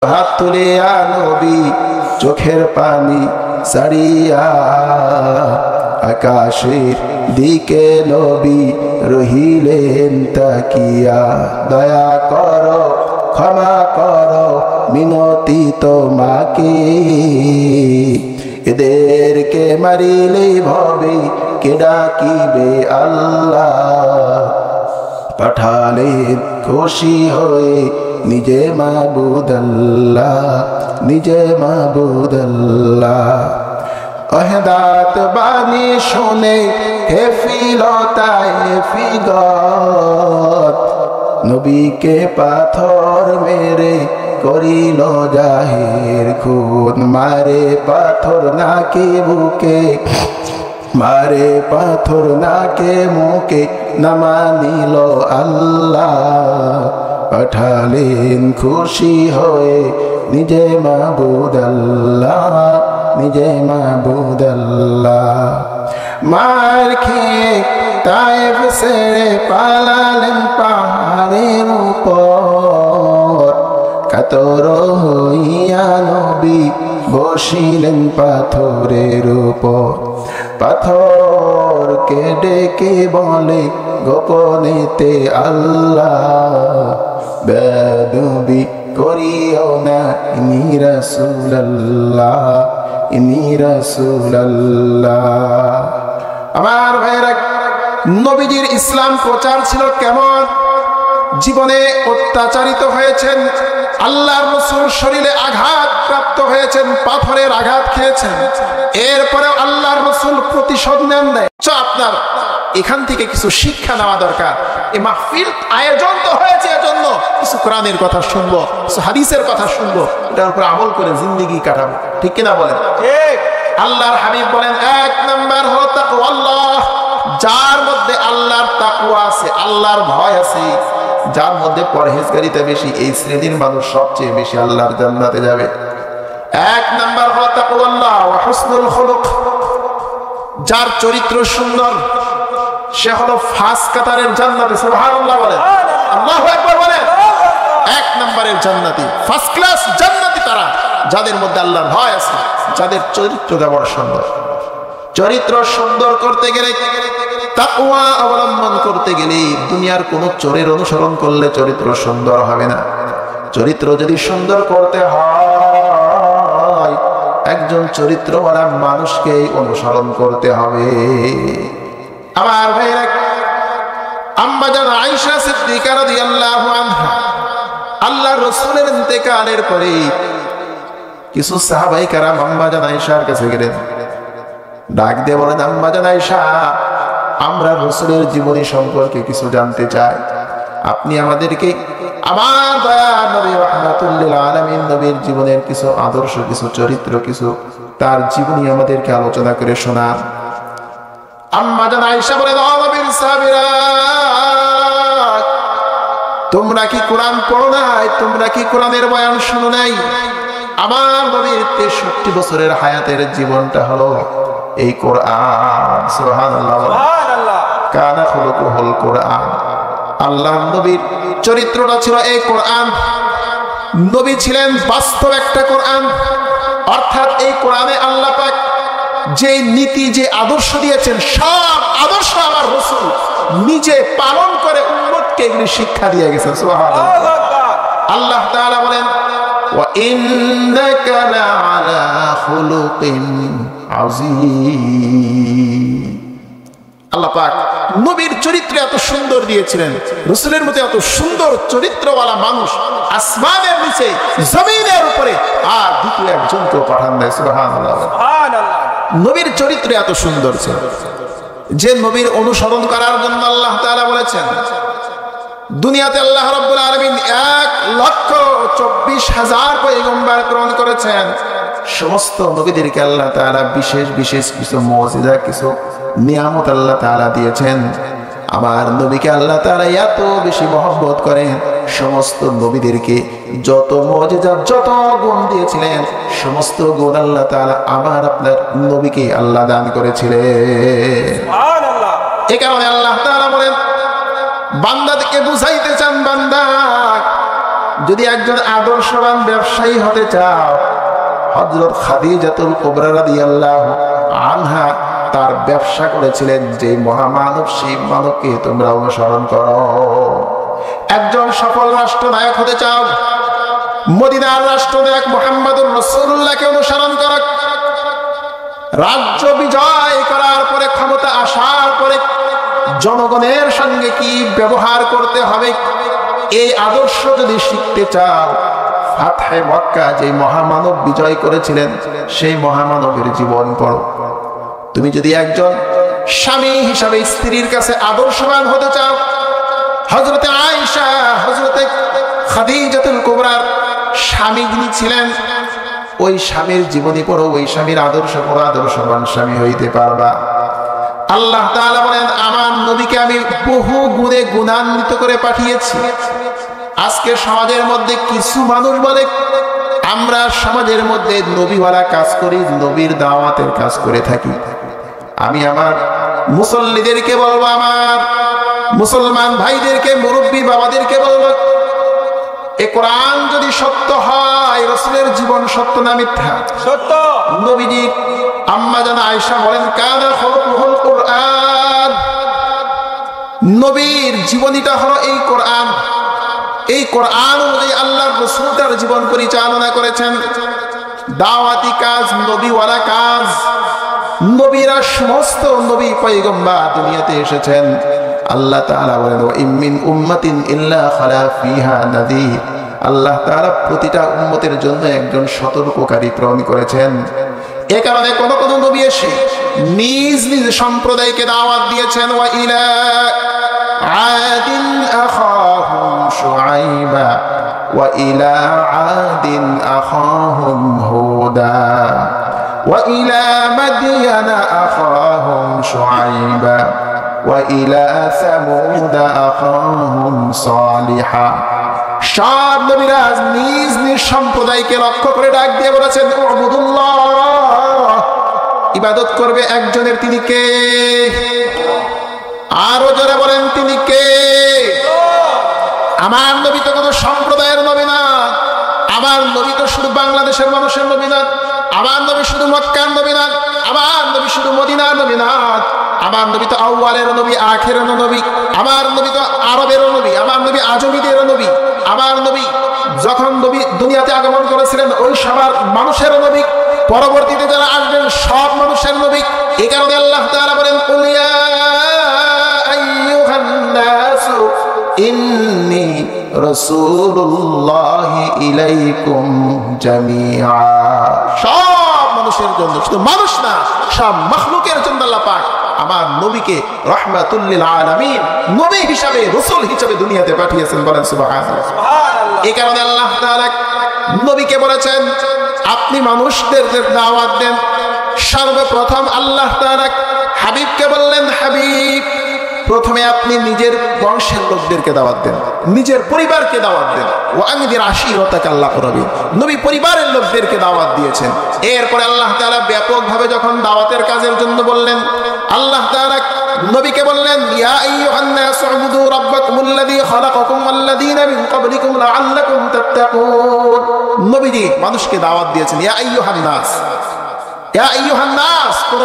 হাত তুলিয়া নবী চোখের পানি সারিয়া আকাশের দিকে নবী রহিলেন তাকিয়া। দয়া করো ক্ষমা করো মিনতি তোমাকে, এদেরকে মারিলে ভবে কে ডাকিবে আল্লাহ। পাঠালেন খুশি হয়ে নিজে মাবুদ আল্লাহ, নিজে মাবুদ আল্লাহ। অহেদাত বাণী শুনে হেফিলতায় হেফিগত, নবীকে পাথর মেরে করিল জাহির খুন। মারে পাথর নাকে বুকে, মারে পাথর নাকে মুখে, নামা নিল আল্লাহ। পাঠালেন খুশি হয়ে নিজে মাবুদ আল্লাহ, নিজে মাবুদ আল্লাহ। মার খেয়ে তায়েফ ছেড়ে পালালেন পাহাড়ের উপর, কাতর হইয়া নবী বসিলেন পাথরের উপর। পাথরকে ডেকে বলে গোপনেতে আল্লাহ, বেদবি করিও না ইনি রাসূলুল্লাহ, ইনি রাসূলুল্লাহ। আমার ভাইরা, নবীজির ইসলাম প্রচার ছিল কেমন? জীবনে অত্যাচারিত হয়েছেন, আল্লাহর রাসূল শরীরে আঘাত প্রাপ্ত হয়েছেন, পাথরের আঘাত খেয়েছেন, এরপরেও আল্লাহর রাসূল প্রতিশোধ নেন নাই। আপনার এখান থেকে কিছু শিক্ষা নেওয়া দরকার। এই মাহফিল আয়োজন তো হয়েছে এজন্য কিছু কোরআনের কথা শুনবো, কিছু হাদিসের কথা শুনবো, এটার উপর আমল করে জিন্দেগি কাটাবো, ঠিক কিনা বলেন? ঠিক। আল্লাহর হাবিব বলেন, এক নাম্বার হলো তাকওয়াল্লাহ। যার মধ্যে আল্লাহর তাকওয়া আছে, আল্লাহর ভয় আছে, যার মধ্যে পরহেজগারিতা বেশি, এই শ্রেণীর মানুষ সবচেয়ে বেশি আল্লাহর জান্নাতে যাবে। এক নাম্বার হলো তাকওয়াল্লাহ ওয়া হুসনুল খুলুক। যার চরিত্র সুন্দর সে হলো ফার্স্ট কাতারের জান্নাতে। সুবহানাল্লাহ বলেন, আল্লাহু আকবার বলেন। এক নম্বরের জান্নাতি, ফার্স্ট ক্লাস জান্নাতি তারা যাদের মধ্যে আল্লাহর ভয় আছে, যাদের চরিত্রটা বড় সুন্দর। চরিত্র সুন্দর করতে গেলে, তাকওয়া অবলম্বন করতে গেলে দুনিয়ার কোন চোরের অনুসরণ করলে চরিত্র সুন্দর হবে না। চরিত্র যদি সুন্দর করতে হয় একজন চরিত্রওয়ালা মানুষকে অনুসরণ করতে হবে। আমার ভাইরা, আম্মা জান আয়েশা সিদ্দিকা রাদিয়াল্লাহু আনহা আল্লাহর রাসূলের ইন্তেকালের পরে কিছু সাহাবায়ে কেরাম আম্মা জান আয়েশার কাছে গেলেন, ডাক দিয়ে বলেন, আম্মা জান আয়েশা, আমরা রাসূলের জীবনী সম্পর্কে কিছু জানতে চাই। আপনি আমাদেরকে আমার দয়ার নবী রাহমাতুল লিল আলামিন নবীর জীবনের কিছু আদর্শ, কিছু চরিত্র, কিছু তার জীবনী আমাদেরকে আলোচনা করে শোনান। আম্মা জান আয়েশা বলেন, ও নবীর সাহাবীরা, তোমরা কি কোরআন পড়ো নাই? তোমরা কি কোরআনের বয়ান শুনো নাই? আমার নবীর 63 বছরের হায়াতের জীবনটা হলো এই কোরআন। সুবহানাল্লাহ, সুবহানাল্লাহ। কানা খুলুকুল কোরআন। আল্লাহর নবীর চরিত্রটা ছিল এই কোরআন। নবী ছিলেন বাস্তব একটা কোরআন, অর্থাৎ এই কোরআনে আল্লাহ পাক যে নীতি, যে আদর্শ দিয়েছেন, সব আদর্শ আমার রাসূল নিজে পালন করে উম্মতকে এগুলি শিক্ষা দিয়ে গেছেন। সুবহানাল্লাহ। আল্লাহ তাআলা বলেন, ওয়া ইন্নাকা লাআলা খুলুকিন আযীম। আল্লাহ পাক নবীর চরিত্র এত সুন্দর দিয়েছিলেন, রাসূলের মতো এত সুন্দর চরিত্রওয়ালা মানুষ আসমানের নিচে, জমিনের উপরে আর দ্বিতীয় একজনকেও পাঠান নাই। সুবহানাল্লাহ, সুবহানাল্লাহ। নবীর চরিত্র এত সুন্দর ছিল যে নবীর অনুসরণ করার জন্য আল্লাহ তাআলা বলেছেন, দুনিয়াতে আল্লাহ রাব্বুল আলামিন 1,24,000 পয়গম্বর প্রেরণ করেছেন। সমস্ত নবীদেরকে আল্লাহ তাআলা বিশেষ বিশেষ কিছু মুজিজা, কিছু নিয়ামত আল্লাহ তাআলা দিয়েছেন। আমার নবীকে আল্লাহ তাআলা এত বেশি মহব্বত করেন, সমস্ত নবীদেরকে যত মুজিজা, যত গুণ দিয়েছিলেন, সমস্ত গুণ আল্লাহ তাআলা আমার আপনার নবীকে আল্লাহ দান করেছিলেন। সুবহানাল্লাহ। এই কারণে আল্লাহ তাআলা বলেন, বান্দাকে বুঝাইতে চান, বান্দা যদি একজন আদর্শবান ব্যবসায়ী হতে চাও, হযরত খাদিজাতুল কুবরা রাদিয়াল্লাহু আনহা তার ব্যবসা করেছিলেন যে মহামানব, সেই মানবকে তোমরা অনুসরণ করো। একজন সফল রাষ্ট্রনায়ক হতে চাও, মদিনার রাষ্ট্রনায়ক মুহাম্মদুর রাসূলুল্লাহকে অনুসরণ করো। রাজ্য বিজয় করার পরে, ক্ষমতা আসার পরে জনগণের সঙ্গে কি ব্যবহার করতে হবে, এই আদর্শ যদি শিখতে চাও, ফাতহে মক্কা যে মহামানব বিজয় করেছিলেন সেই মহামানবের জীবন পড়ো। তুমি যদি একজন স্বামী হিসাবে স্ত্রীর কাছে আদর্শবান হতে চাও, হযরতে আয়েশা, হযরতে খাদিজাতুল কুবরার স্বামী যিনি ছিলেন, ওই স্বামীর জীবনী পড়ো, ওই স্বামীর আদর্শ পড়ো, আদর্শবান স্বামী হইতে পারবা। আল্লাহ তাআলা বলেন, আমার নবীকে আমি বহু গুণে গুণান্বিত করে পাঠিয়েছি। আজকে সমাজের মধ্যে কিছু মানুষ বলে আমরা সমাজের মধ্যে নবীওয়ালা কাজ করি, নবীর দাওয়াতের কাজ করে থাকি। আমি আমার মুসল্লিদেরকে বলবো, আমার মুসলমান ভাইদেরকে, মুরব্বী বাবাদেরকে বলবো, এই কোরআন যদি সত্য হয়, রাসূলের জীবন সত্য না মিথ্যা? সত্য। নবীজি আম্মা জান আয়েশা বলেন, কানা খুলুকুল কুরআন, নবীর জীবনীটা হলো এই কোরআন। এই কোরআন অনুযায়ী আল্লাহর রাসূল তার জীবন পরিচালনা করেছেন। দাওয়াতি কাজ নবীওয়ালা কাজ। নবীরা সমস্ত নবী পয়গম্বর দুনিয়াতে এসেছেন। আল্লাহ তাআলা বলেন, ওয়া ইম মিন উম্মাতিন ইল্লা খালা ফিহা নাযীর। আল্লাহ তাআলা প্রতিটা উম্মতের জন্য একজন সতর্ককারী প্রেরণ করেছেন। এ কারণে কোন কোন নবী এসে নিজ নিজ সম্প্রদায়কে দাওয়াত দিয়েছেন। ওয়া ইলা আদিন আখাহুম শুআইবা ওয়া ইলা আদিন আখাহুম হুদা ওয়া ইলা মাদিয়ানা আখাহুম শুআইবা ওয়া ইলা সামুদা আখাহুম সালিহা। সব নবীরা নিজ নিজ সম্প্রদায়কে লক্ষ্য করে ডাক দিয়ে বলেছেন, উবুদুল্লাহ, ইবাদত করবে একজনের, তিনি কে? আরো যারা বলেন তিনি কে? আমার নবী তো কোনো সম্প্রদায়ের নবী না, আমার নবী তো শুধু বাংলাদেশের মানুষের নবী না, আমার নবী শুধু মক্কার নবী না, আমার নবী শুধু মদিনার নবী না, আমার নবী তো আউয়ালের নবী, আখিরের নবী, আমার নবী তো আরবের নবী, আমার নবী আজমিদের নবী, আমার নবী যখন নবী দুনিয়াতে আগমন করেছিলেন ওই সবার মানুষের নবী, পরবর্তীতে যারা আসবেন সব মানুষের নবী। এই কারণে আল্লাহ তাআলা বলেন, কুল ইয়া আইয়ুহান নাসু ইন্নী রাসূলুল্লাহি ইলাইকুম জামিআ। সব মানুষের জন্য, শুধু মানুষ না, সব মাখলুকের জন্য আল্লাহ পাক আমার নবীকে রাহমাতুল লিল আলামিন নবী হিসাবে, রাসূল হিসাবে দুনিয়াতে পাঠিয়েছেন। বলেন সুবহানাল্লাহ। এই কারণে আল্লাহ তাআলা নবীকে বলেছেন, আপনি মানুষদের দাওয়াত দেন। সর্বপ্রথম আল্লাহ তাআলা হাবিবকে বললেন, হাবিব, প্রথমে আপনি নিজের বংশের লোকদেরকে দাওয়াত দেন, নিজের পরিবারকে দাওয়াত দেন। ওয়া আনদির আশীরাতাকা আল-আকরাবিন, নবী পরিবারের লোকদেরকে দাওয়াত দিয়েছেন। এরপরে আল্লাহ তাআলা ব্যাপকভাবে যখন দাওয়াতের কাজের জন্য বললেন, আল্লাহ তাআলা নবীকে বললেন, ইয়া আইয়ুহান নাস উবুদু রাব্বাকুমুল্লাযী খালাকাকুম ওয়াল্লাযীনা মিন ক্বাবলিকুম লাআল্লাকুম তাত্তাকুন। নবীজি মানুষকে দাওয়াত দিয়েছেন, ইয়া আইয়ুহান নাস, ইয়া আইয়ুহান নাস। কোন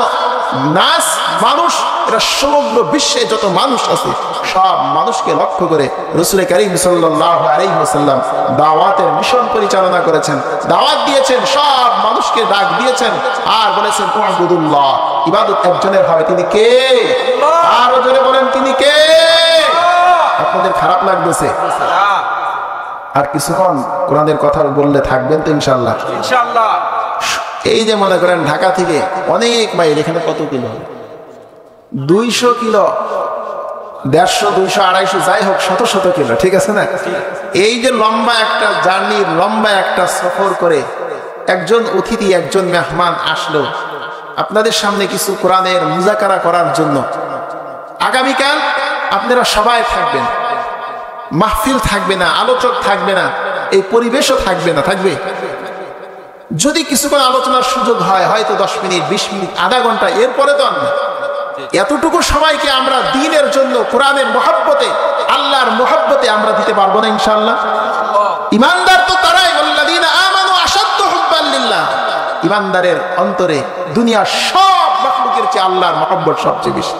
নাস মানুষ, এরা সমগ্র বিশ্বে যত মানুষ আছে সব মানুষকে লক্ষ্য করে রাসূল কারীম সাল্লাল্লাহু আলাইহি ওয়াসাল্লাম দাওয়াতের মিশন পরিচালনা করেছেন, দাওয়াত দিয়েছেন, সব মানুষকে ডাক দিয়েছেন আর বলেছেন, উবুদুল্লাহ, ইবাদত একজনের হবে, তিনি কে? আর জোরে বলেন, তিনি কে? আপনাদের খারাপ লাগতেছে? আর কিছুক্ষণ কোরআনের কথা বললে থাকবেন তো ইনশাআল্লাহ? ইনশাআল্লাহ। এই যে মনে করেন ঢাকা থেকে অনেক মাইল, এখানে কত কিলো? 200 কিলো, 150, 200, 250, যাই হোক, শত শত কিলো, ঠিক আছে না? এই যে লম্বা একটা জার্নি, লম্বা একটা সফর করে একজন অতিথি, একজন মেহমান আসলো আপনাদের সামনে কিছু কোরআনের মুজাকারা করার জন্য। আগামীকাল আপনারা সবাই থাকবেন, মাহফিল থাকবে না, আলোচক থাকবে না, এই পরিবেশও থাকবে না, থাকবে যদি কিছুক্ষণ আলোচনার সুযোগ হয়, হয়তো 10 মিনিট, 20 মিনিট, আধা ঘন্টা, এরপরে তো আর না। এতটুকু সময়কে আমরা দ্বীনের জন্য, কোরআনের মহব্বতে, আল্লাহর মহব্বতে আমরা দিতে পারবো না ইনশাআল্লাহ? ঈমানদার তো তারাই, আল্লাযীনা আমানু আশাদ্দু হুব্বান লিল্লাহ। ঈমানদারের অন্তরে দুনিয়ার সব মাখলুকের চেয়ে আল্লাহর মহব্বত সবচেয়ে বেশি।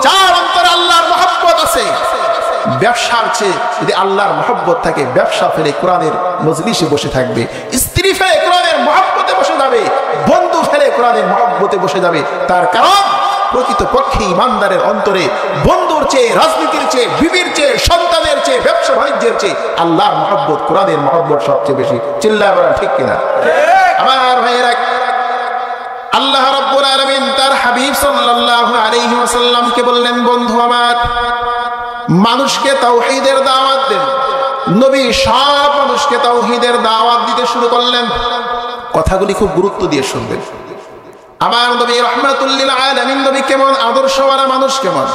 যার অন্তরে আল্লাহর মহব্বত আছে, ব্যবসার চেয়ে যদি আল্লাহর মহব্বত থাকে, ব্যবসা ফেলে কোরআনের মজলিসে বসে থাকবে, স্ত্রী ফেলে কোরআনের মহব্বতে বসে যাবে, বন্ধু ফেলে কোরআনের মহব্বতে বসে যাবে। তার কারণ প্রকৃতপক্ষে ঈমানদারের অন্তরে বন্ধুর চেয়ে, রাজনীতির চেয়ে, বিবির চেয়ে, সন্তানের চেয়ে, ব্যবসা বাণিজ্যের চেয়ে আল্লাহর মহব্বত, কোরআনের মহব্বত সবচেয়ে বেশি। চিল্লায় বলেন ঠিক কিনা? আমার ভাইয়েরা, আল্লাহ রাব্বুল আলামিন তার হাবিব সাল্লাল্লাহু আলাইহি ওয়াসাল্লামকে বললেন, বন্ধু আমার, মানুষকে তাওহীদের দাওয়াত দেন। নবী সব মানুষকে তাওহীদের দাওয়াত দিতে শুরু করলেন। কথাগুলি খুব গুরুত্ব দিয়ে শুনবেন। আমার নবী রাহমাতুল লিল আলামিন, নবী কেমন, আদর্শওয়ালা মানুষ কেমন।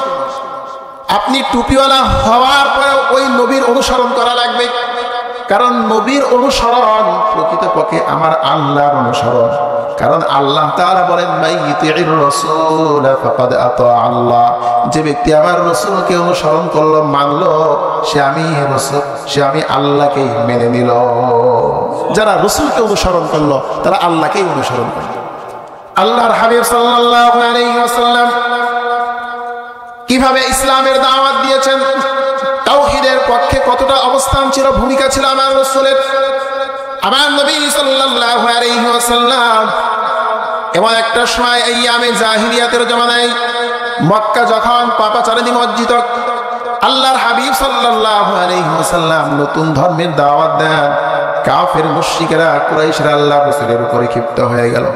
আপনি টুপিওয়ালা হওয়ার পরে ওই নবীর অনুসরণ করা লাগবে, কারণ নবীর অনুসরণ প্রকৃতপক্ষে আমার আল্লাহর অনুসরণ। কারণ আল্লাহ তাআলা বলেন, মাইয়ুতির রাসূল ফাকাদ আতা আল্লাহ। যে ব্যক্তি আমার রাসূলকে অনুসরণ করলো, মানলো, সে আমি আল্লাহকেই মেনে নিল। যারা রাসূলকে অনুসরণ করলো তারা আল্লাহকেই অনুসরণ করলো। আল্লাহর হাবিব সাল্লাল্লাহু আলাইহি ওয়াসাল্লাম কিভাবে ইসলামের দাওয়াত দিয়েছেন, তাওহীদের পক্ষে কতটা অবস্থান ছিল, ভূমিকা ছিল আমার রাসূলের। আমার নবী সাল্লাল্লাহু আলাইহি ওয়াসাল্লাম এমন একটা সময়, আইয়ামে জাহিলিয়াতের জমানায়, মক্কা যখন পাপাচারে নিমজ্জিত, আল্লাহর হাবিব সাল্লাল্লাহু আলাইহি ওয়াসাল্লাম নতুন ধর্মের দাওয়াত দেন। কাফের মুশরিকরা, কুরাইশরা আল্লাহর রাসূলের উপরে ক্ষিপ্ত হয়ে গেল।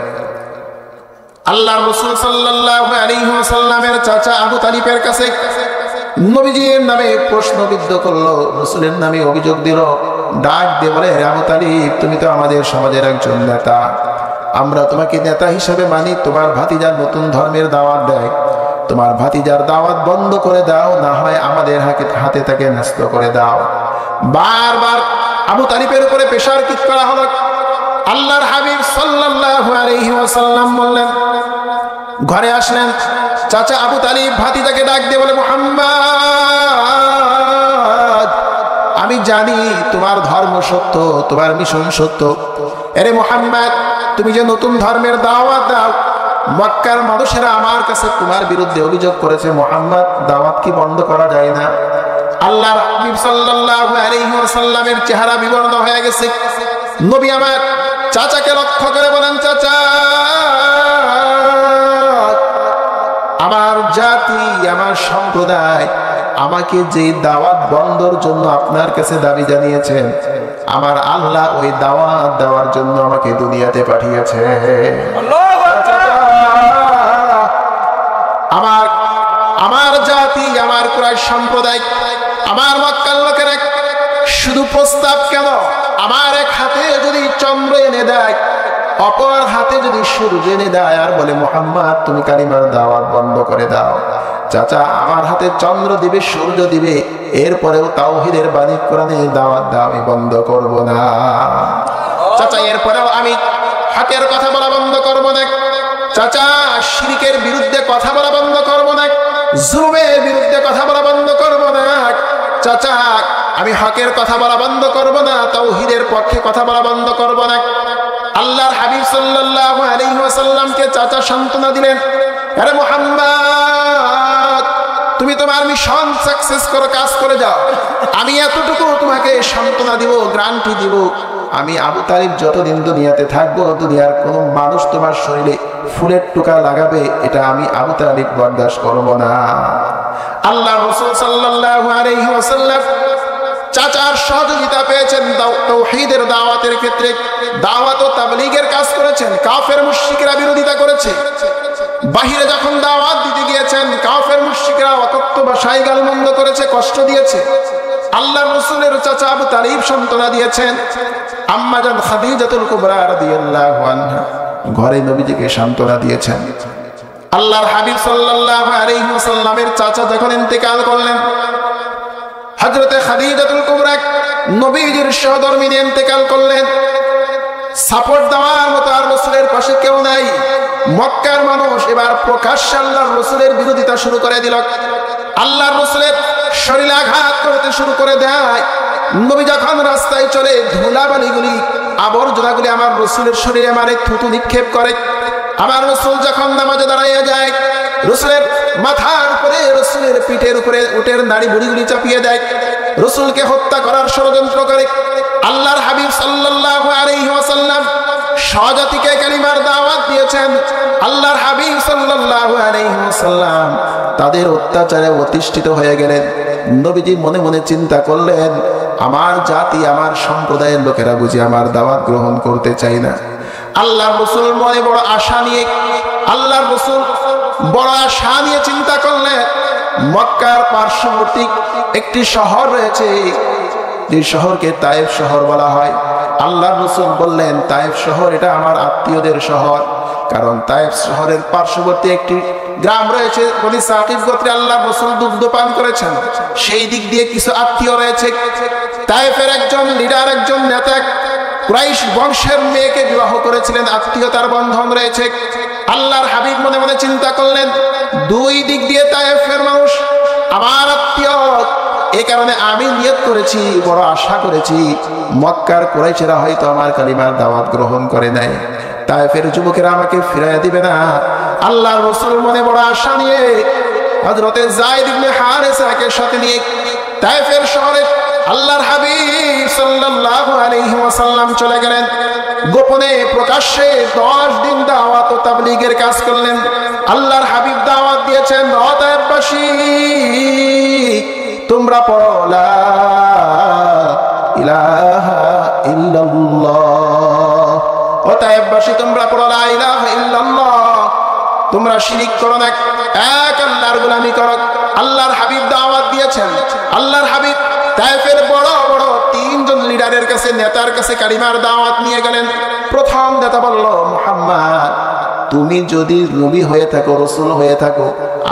আল্লাহর রাসূল সাল্লাল্লাহু আলাইহি ওয়াসাল্লামের চাচা আবু তালিবের কাছে নবীজির নামে প্রশ্নবিদ্ধ করলো, রাসূলের নামে অভিযোগ দিল, ডাক দিয়ে বলে, আবু তালিব, তুমি তো আমাদের সমাজের একজন নেতা, আমরা তোমাকে নেতা হিসেবে মানি। তোমার ভাতিজার নতুন ধর্মের দাওয়াত দেয়, তোমার ভাতিজার দাওয়াত বন্ধ করে দাও, না হয় আমাদের হাতে তাকে ন্যস্ত করে দাও। বারবার আবু তালিবের উপরে প্রেসার কিক করা হলো। আল্লাহর হাবিব সাল্লাল্লাহু আলাইহি ওয়াসাল্লাম বললেন, ঘরে আসলেন। চাচা আবু তালিব ভাতিজাকে ডাক দিয়ে বলে, মুহাম্মদ, আমি জানি তোমার ধর্ম সত্য, তোমার মিশন সত্য। আরে মুহাম্মদ, তুমি যে নতুন ধর্মের দাওয়াত দাও, মক্কার মানুষেরা আমার কাছে তোমার বিরুদ্ধে অভিযোগ করেছে। মুহাম্মদ, দাওয়াত কি বন্ধ করা যায় না? আল্লাহর হাবিব সাল্লাল্লাহু আলাইহি ওয়াসাল্লামের চেহারা বিবর্ণ হয়ে গেছে। নবী আমার চাচাকে লক্ষ্য করে বলেন, চাচা, আমার জাতি, আমার সম্প্রদায় আমাকে যে দাওয়াত বন্ধর জন্য আপনার কাছে দাবি জানিয়েছেন, আমার আল্লাহ ওই দাওয়াত দেওয়ার জন্য আমাকে দুনিয়াতে পাঠিয়েছে। আমার জাতি, আমার কুরাইশ সম্প্রদায়, আমার মক্কার লোকেরা শুধু প্রস্তাব কেন, আমার এক হাতে যদি চন্দ্র এনে দেয়, অপর হাতে যদি সূর্য এনে দেয়, আর বলে, মুহাম্মদ, তুমি কালিমার দাওয়াত বন্ধ করে দাও। চাচা, আমার হাতে চন্দ্র দিবে, সূর্য দিবে, এরপরেও তাওহীদের বাণী কোরআনের দাওয়াত দাও, আমি বন্ধ করব না। চাচা, এরপরেও আমি হকের কথা বলা বন্ধ করব না। চাচা, শিরকের বিরুদ্ধে কথা বলা বন্ধ করব না, জুলুমের বিরুদ্ধে কথা বলা বন্ধ করব না। চাচা, আমি হকের কথা বলা বন্ধ করব না, তাওহীদের পক্ষে কথা বলা বন্ধ করব না। আল্লাহর হাবিব সাল্লাল্লাহু আলাইহি ওয়াসাল্লামকে চাচা সান্ত্বনা দিলেন, আরে মুহাম্মদ, তুমি তোমার মিশন সাকসেস করে কাজ করে যাও। আমি এতটুকু তোমাকে সান্ত্বনা দিব, গ্যারান্টি দিব, আমি আবু তালিব যতদিন দুনিয়াতে থাকবো, দুনিয়ার কোনো মানুষ তোমার শরীরে ফুলের টোকা লাগাবে, এটা আমি আবু তালিব বরদাস্ত করব না। আল্লাহর রাসূল সাল্লাল্লাহু আলাইহি ওয়াসাল্লাম চাচার সহযোগিতা পেয়েছেন তাওহীদের দাওয়াতের ক্ষেত্রে। দাওয়াত ও তাবলীগের কাজ করেছেন, কাফের মুশরিকরা বিরোধিতা করেছে। বাহিরে যখন দাওয়াত দিতে গিয়েছেন, কাফের মুশরিকরা অকথ্য ভাষায় গালমন্দ করেছে, কষ্ট দিয়েছে। আল্লাহর রাসূলের চাচা আবু তালিব সান্ত্বনা দিয়েছেন। আম্মা জান খাদিজাতুল কুবরা রাদিয়াল্লাহু আনহা ঘরে নবীজিকে সান্ত্বনা দিয়েছেন। আল্লাহর হাবিব সাল্লাল্লাহু আলাইহি ওয়াসাল্লামের চাচা যখন ইন্তেকাল করলেন, হযরতে খাদিজাতুল কুবরা নবীজির সহধর্মিণী ইন্তেকাল করলেন। সাপোর্ট দেওয়ার মতো আর রাসূলের পাশে কেউ নাই। মক্কার মানুষ এবার প্রকাশ্যে আল্লাহর রাসূলের বিরোধিতা শুরু করে দিল। আল্লাহর রাসূলের শরীরে আঘাত করতে শুরু করে দেয়। নবী যখন রাস্তায় চলে ধুলাবালিগুলি আবর্জনাগুলি আমার রাসূলের শরীরে মারে, থুতু নিক্ষেপ করে। আমার রাসূল যখন নামাজে দাঁড়াইয়া যায়, রাসূলের মাথার উপরে, রাসূলের পিঠের উপরে উটের নাড়ি বুড়িগুলি চাপিয়ে দেয়, রাসূলকে হত্যা করার ষড়যন্ত্র করে। আল্লাহর হাবিব সাল্লাল্লাহু আলাইহি ওয়াসাল্লাম স্বজাতিকে কালিমার দাওয়াত দিয়েছেন। আল্লাহর হাবিব সাল্লাল্লাহু আলাইহি ওয়াসাল্লাম তাদের অত্যাচারে অতিষ্ঠিত হয়ে গেলেন। নবীজি মনে মনে চিন্তা করলেন, আমার জাতি, আমার সম্প্রদায়ের লোকেরা বুঝি আমার দাওয়াত গ্রহণ করতে চায় না। আল্লাহর রাসূল মনে বড় আশা নিয়ে, আল্লাহর রাসূল বড় আশা নিয়ে চিন্তা করলেন, মক্কার পার্শ্ববর্তী একটি শহর রয়েছে, যে শহরকে তায়েফ শহর বলা হয়। আল্লাহর রাসূল বললেন, তায়েফ শহর এটা আমার আত্মীয়দের শহর, কারণ তায়েফ শহরের পার্শ্ববর্তী একটি গ্রাম রয়েছে, বনি সাকিব গোত্রে আল্লাহর রাসূল দুগ্ধ পান করেছেন, সেই দিক দিয়ে কিছু আত্মীয় রয়েছে। তায়েফের একজন লিডার, একজন নেতা কুরাইশ বংশের মেয়েকে বিবাহ করেছিলেন, আত্মীয়তার বন্ধন রয়েছে। আল্লাহর হাবিব মনে মনে চিন্তা করলেন, দুই দিক দিয়ে তায়েফের মানুষ আমার আত্মীয়, এই কারণে আমি নিয়ত করেছি, বড় আশা করেছি, মক্কার কুরাইশেরা হয়তো আমার কালিমার দাওয়াত গ্রহণ করে নাই, তায়েফের যুবকেরা আমাকে ফিরাইয়া দিবে না। আল্লাহর রাসূল মনে বড় আশা নিয়ে হযরতে যায়েদ ইবনে হারেসাকে সাথে নিয়ে তায়েফের শহরে আল্লাহর হাবিব সাল্লাল্লাহু আলাইহি ওয়াসাল্লাম চলে গেলেন। গোপনে প্রকাশ্যে 10 দিন দাওয়াত ও তাবলীগের কাজ করলেন। আল্লাহর হাবিব দাওয়াত দিয়েছেন, ও তায়েফবাসী, তোমরা পড়ো লা ইলাহা ইল্লাল্লাহ। ও তায়েফবাসী, তোমরা পড়ো লা ইলাহা ইল্লাল্লাহ। তোমরা শিরিক করো না, এক আল্লাহর গোলামি করো। আল্লাহর হাবিব দাওয়াত দিয়েছেন। আল্লাহর হাবিব তায়েফের বড় বড় 3 জন লিডারের কাছে, নেতার কাছে কালিমার দাওয়াত নিয়ে গেলেন। প্রথম নেতা বলল, মুহাম্মদ, তুমি যদি নবী হয়ে থাকো, রাসূল হয়ে থাকো,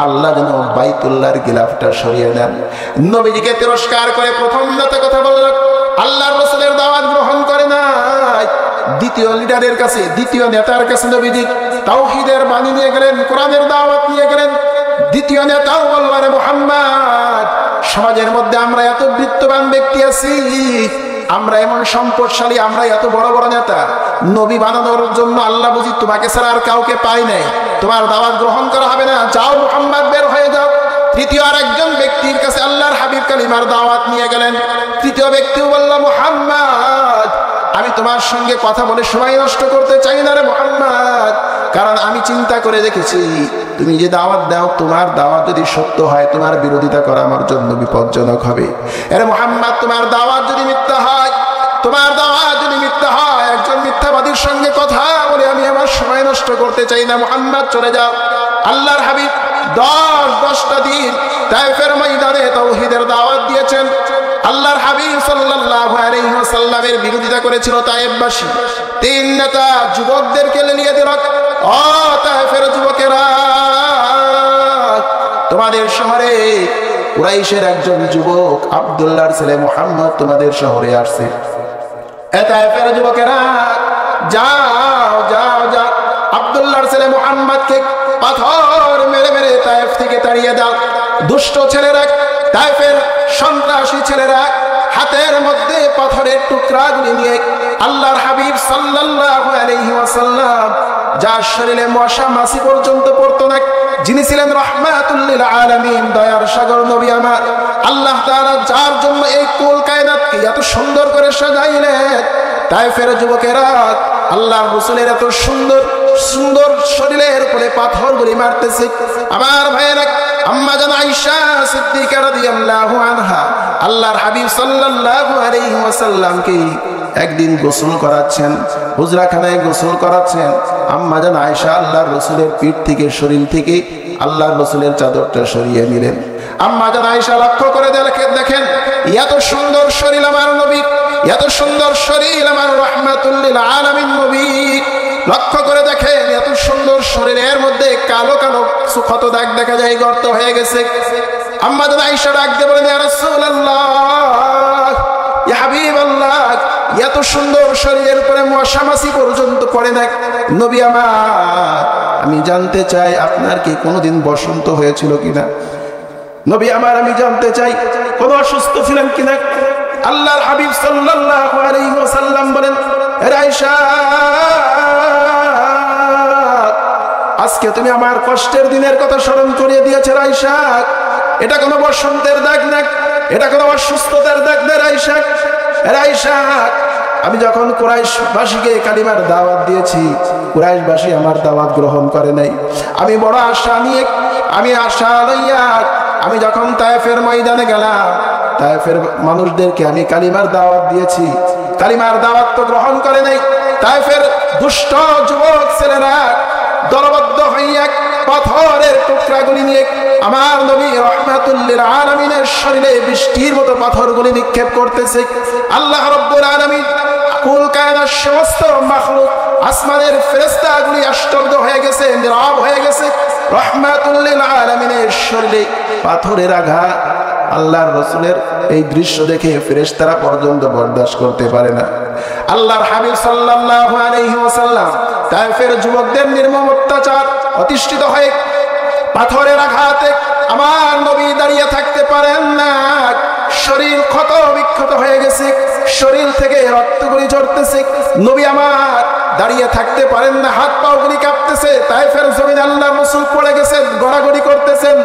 আল্লাহ যেন বাইতুল্লাহর গিলাফটা সরিয়ে দেন। নবীজিকে তিরস্কার করে প্রথম নেতা কথা বলল, আল্লাহর রাসূলের দাওয়াত গ্রহণ করে নাই। দ্বিতীয় লিডারের কাছে, দ্বিতীয় নেতার কাছে নবীজি তাওহীদের বাণী নিয়ে গেলেন, কোরআনের দাওয়াত নিয়ে গেলেন। দ্বিতীয় নেতাও বলল, আরে মুহাম্মদ, সমাজের মধ্যে আমরা এত বিত্তবান ব্যক্তি আছি, আমরা এমন সম্পদশালী, আমরা এত বড় বড় নেতা, নবী বানানোর জন্য আল্লাহ বুঝি তোমাকে ছাড়া আর কাউকে পাই নাই, তোমার দাওয়াত গ্রহণ করা হবে না, যাও মুহাম্মদ, বের হয়ে যাও। তৃতীয় আরেকজন ব্যক্তির কাছে আল্লাহর হাবিব কালিমার দাওয়াত নিয়ে গেলেন। তৃতীয় ব্যক্তিও বলল, মুহাম্মদ, আমি তোমার সঙ্গে কথা বলে সময় নষ্ট করতে চাই না রে মুহাম্মদ, কারণ আমি চিন্তা করে দেখেছি, তুমি যে দাওয়াত দাও, তোমার দাওয়াত যদি সত্য হয়, তোমার বিরোধিতা করা আমার জন্য বিপজ্জনক হবে। আরে মুহাম্মদ, তোমার দাওয়াত যদি মিথ্যা হয়, তোমার দাওয়াত যদি মিথ্যা হয়, একজন মিথ্যাবাদীর সঙ্গে কথা বলে আমি আমার সময় নষ্ট করতে চাই না, মুহাম্মদ চলে যাও। আল্লাহর হাবিব 10টা দিন তায়েফের ময়দানে তাওহীদের দাওয়াত দিয়েছেন। আল্লাহর হাবিব সাল্লাল্লাহু আলাইহি ওয়াসাল্লামের বিরোধিতা করেছিল তায়েফবাসী। 3 নেতা যুবকদেরকে নিয়ে দিল, ও তায়েফের যুবকেরা, তোমাদের শহরে কুরাইশের একজন যুবক আব্দুল্লাহর ছেলে মুহাম্মদ তোমাদের শহরে আসছে। এ তায়েফের যুবকেরা, যাও যাও যাও, আব্দুল্লাহর ছেলে মুহাম্মদকে পাথর মেরে মেরে তায়েফ থেকে তাড়িয়ে দাও। দুষ্ট ছেলেরা, তায়েফের সন্ত্রাসী ছেলেরা হাতের মধ্যে পাথরের টুকরাগুলি নিয়ে আল্লাহর হাবিব সাল্লাল্লাহু আলাইহি ওয়াসাল্লাম, যার শরীরে মশা মাছি পর্যন্ত পড়তো না, যিনি ছিলেন রাহমাতুল লিল আলামিন, দয়ার সাগর নবী আমার, আল্লাহ তাআলা যার জন্য এই কুল কায়নাতকে এত সুন্দর করে সাজাইলেন, তায়েফের যুবকেরা আল্লাহর রাসূলের এত সুন্দর সুন্দর শরীরের উপরে পাথরগুলি মারতেছে। আমার ভাইয়েরা, আম্মা জান আয়েশা সিদ্দিকা রাদিয়াল্লাহু আনহা আল্লাহর হাবিব সাল্লাল্লাহু আলাইহি ওয়াসাল্লামকে একদিন গোসল করাচ্ছেন, হুজরাখানায় গোসল করাচ্ছেন। আম্মা জান আয়েশা আল্লাহর রাসূলের পিঠ থেকে, শরীর থেকে আল্লাহর রাসূলের চাদরটা সরিয়ে নিলেন। আম্মা জান আয়েশা লক্ষ্য করে দেখেন, এত সুন্দর শরীর আমার নবী, এত সুন্দর শরীর আমার রাহমাতুল লিল আলামিন নবী। লক্ষ্য করে দেখেন, এত সুন্দর শরীরের মধ্যে কালো কালো ক্ষত দাগ দেখা যায়, গর্ত হয়ে গেছে। আম্মা জান আয়েশা ডাক দিয়ে বলেন, ইয়া রাসূলুল্লাহ, ইয়া হাবিবাল্লাহ, এত সুন্দর শরীরের উপরে মশা মাছি পর্যন্ত পড়ে না, নবী আমার, আমি জানতে চাই আপনার কি কোনোদিন বসন্ত হয়েছিল কিনা? নবী আমার আমি জানতে চাই কোন অসুস্থ ছিলেন কিনা? আল্লাহর হাবিব সাল্লাল্লাহু আলাইহি ওয়াসাল্লাম বলেন, আয়েশা আজকে তুমি আমার কষ্টের দিনের কথা স্মরণ করিয়ে দিয়েছো আয়েশা। এটা কোনো বসন্তের দাগ না, এটা কোনো অসুস্থতার দাগ না আয়েশা। আয়েশা আমি যখন কুরাইশবাসীকে কালিমার দাওয়াত দিয়েছি, কুরাইশবাসী আমার দাওয়াত গ্রহণ করে নাই। আমি বড় আশা নিয়ে আমি যখন তায়েফের ময়দানে গেলাম, তায়েফের মানুষদেরকে আমি কালিমার দাওয়াত দিয়েছি, কালিমার দাওয়াত তো গ্রহণ করে নাই। তায়েফের দুষ্ট যুবক ছেলেরা দলবদ্ধ হইয়া পাথরের টুকরাগুলি নিয়ে আমার নবী রাহমাতুল লিল আলামিনের শরীরে বৃষ্টির মতো পাথরগুলি নিক্ষেপ করতেছে। আল্লাহ রাব্বুল আলামিন কুল কায়নাত সমস্ত মাখলুক আসমানের ফেরেশতাগুলি আশ্চর্য হয়ে গেছে, নীরব হয়ে গেছে। রাহমাতুল লিল আলামিনের শরীরে পাথরের আঘাত, আল্লাহর রাসূলের এই দৃশ্য দেখে ফেরেশতারা পর্যন্ত বরদাস্ত করতে পারে না। আল্লাহর হাবিব সাল্লাল্লাহু আলাইহি ওয়াসাল্লাম তায়েফের যুবকদের নির্মম অত্যাচার অতিষ্ঠিত হয়ে পাথরের আঘাতে আমার নবী দাঁড়িয়ে থাকতে পারেন না। শরীর ক্ষত বিক্ষত হয়ে গেছে, শরীর থেকে রক্তগুলি ঝরতেছে। নবী আমার দাঁড়িয়ে থাকতে পারেন না, হাত পা গুলি কাঁপতেছে। তায়েফের জমিনে আল্লাহর রাসূল পড়ে গেছেন, গড়াগড়ি করতেছেন,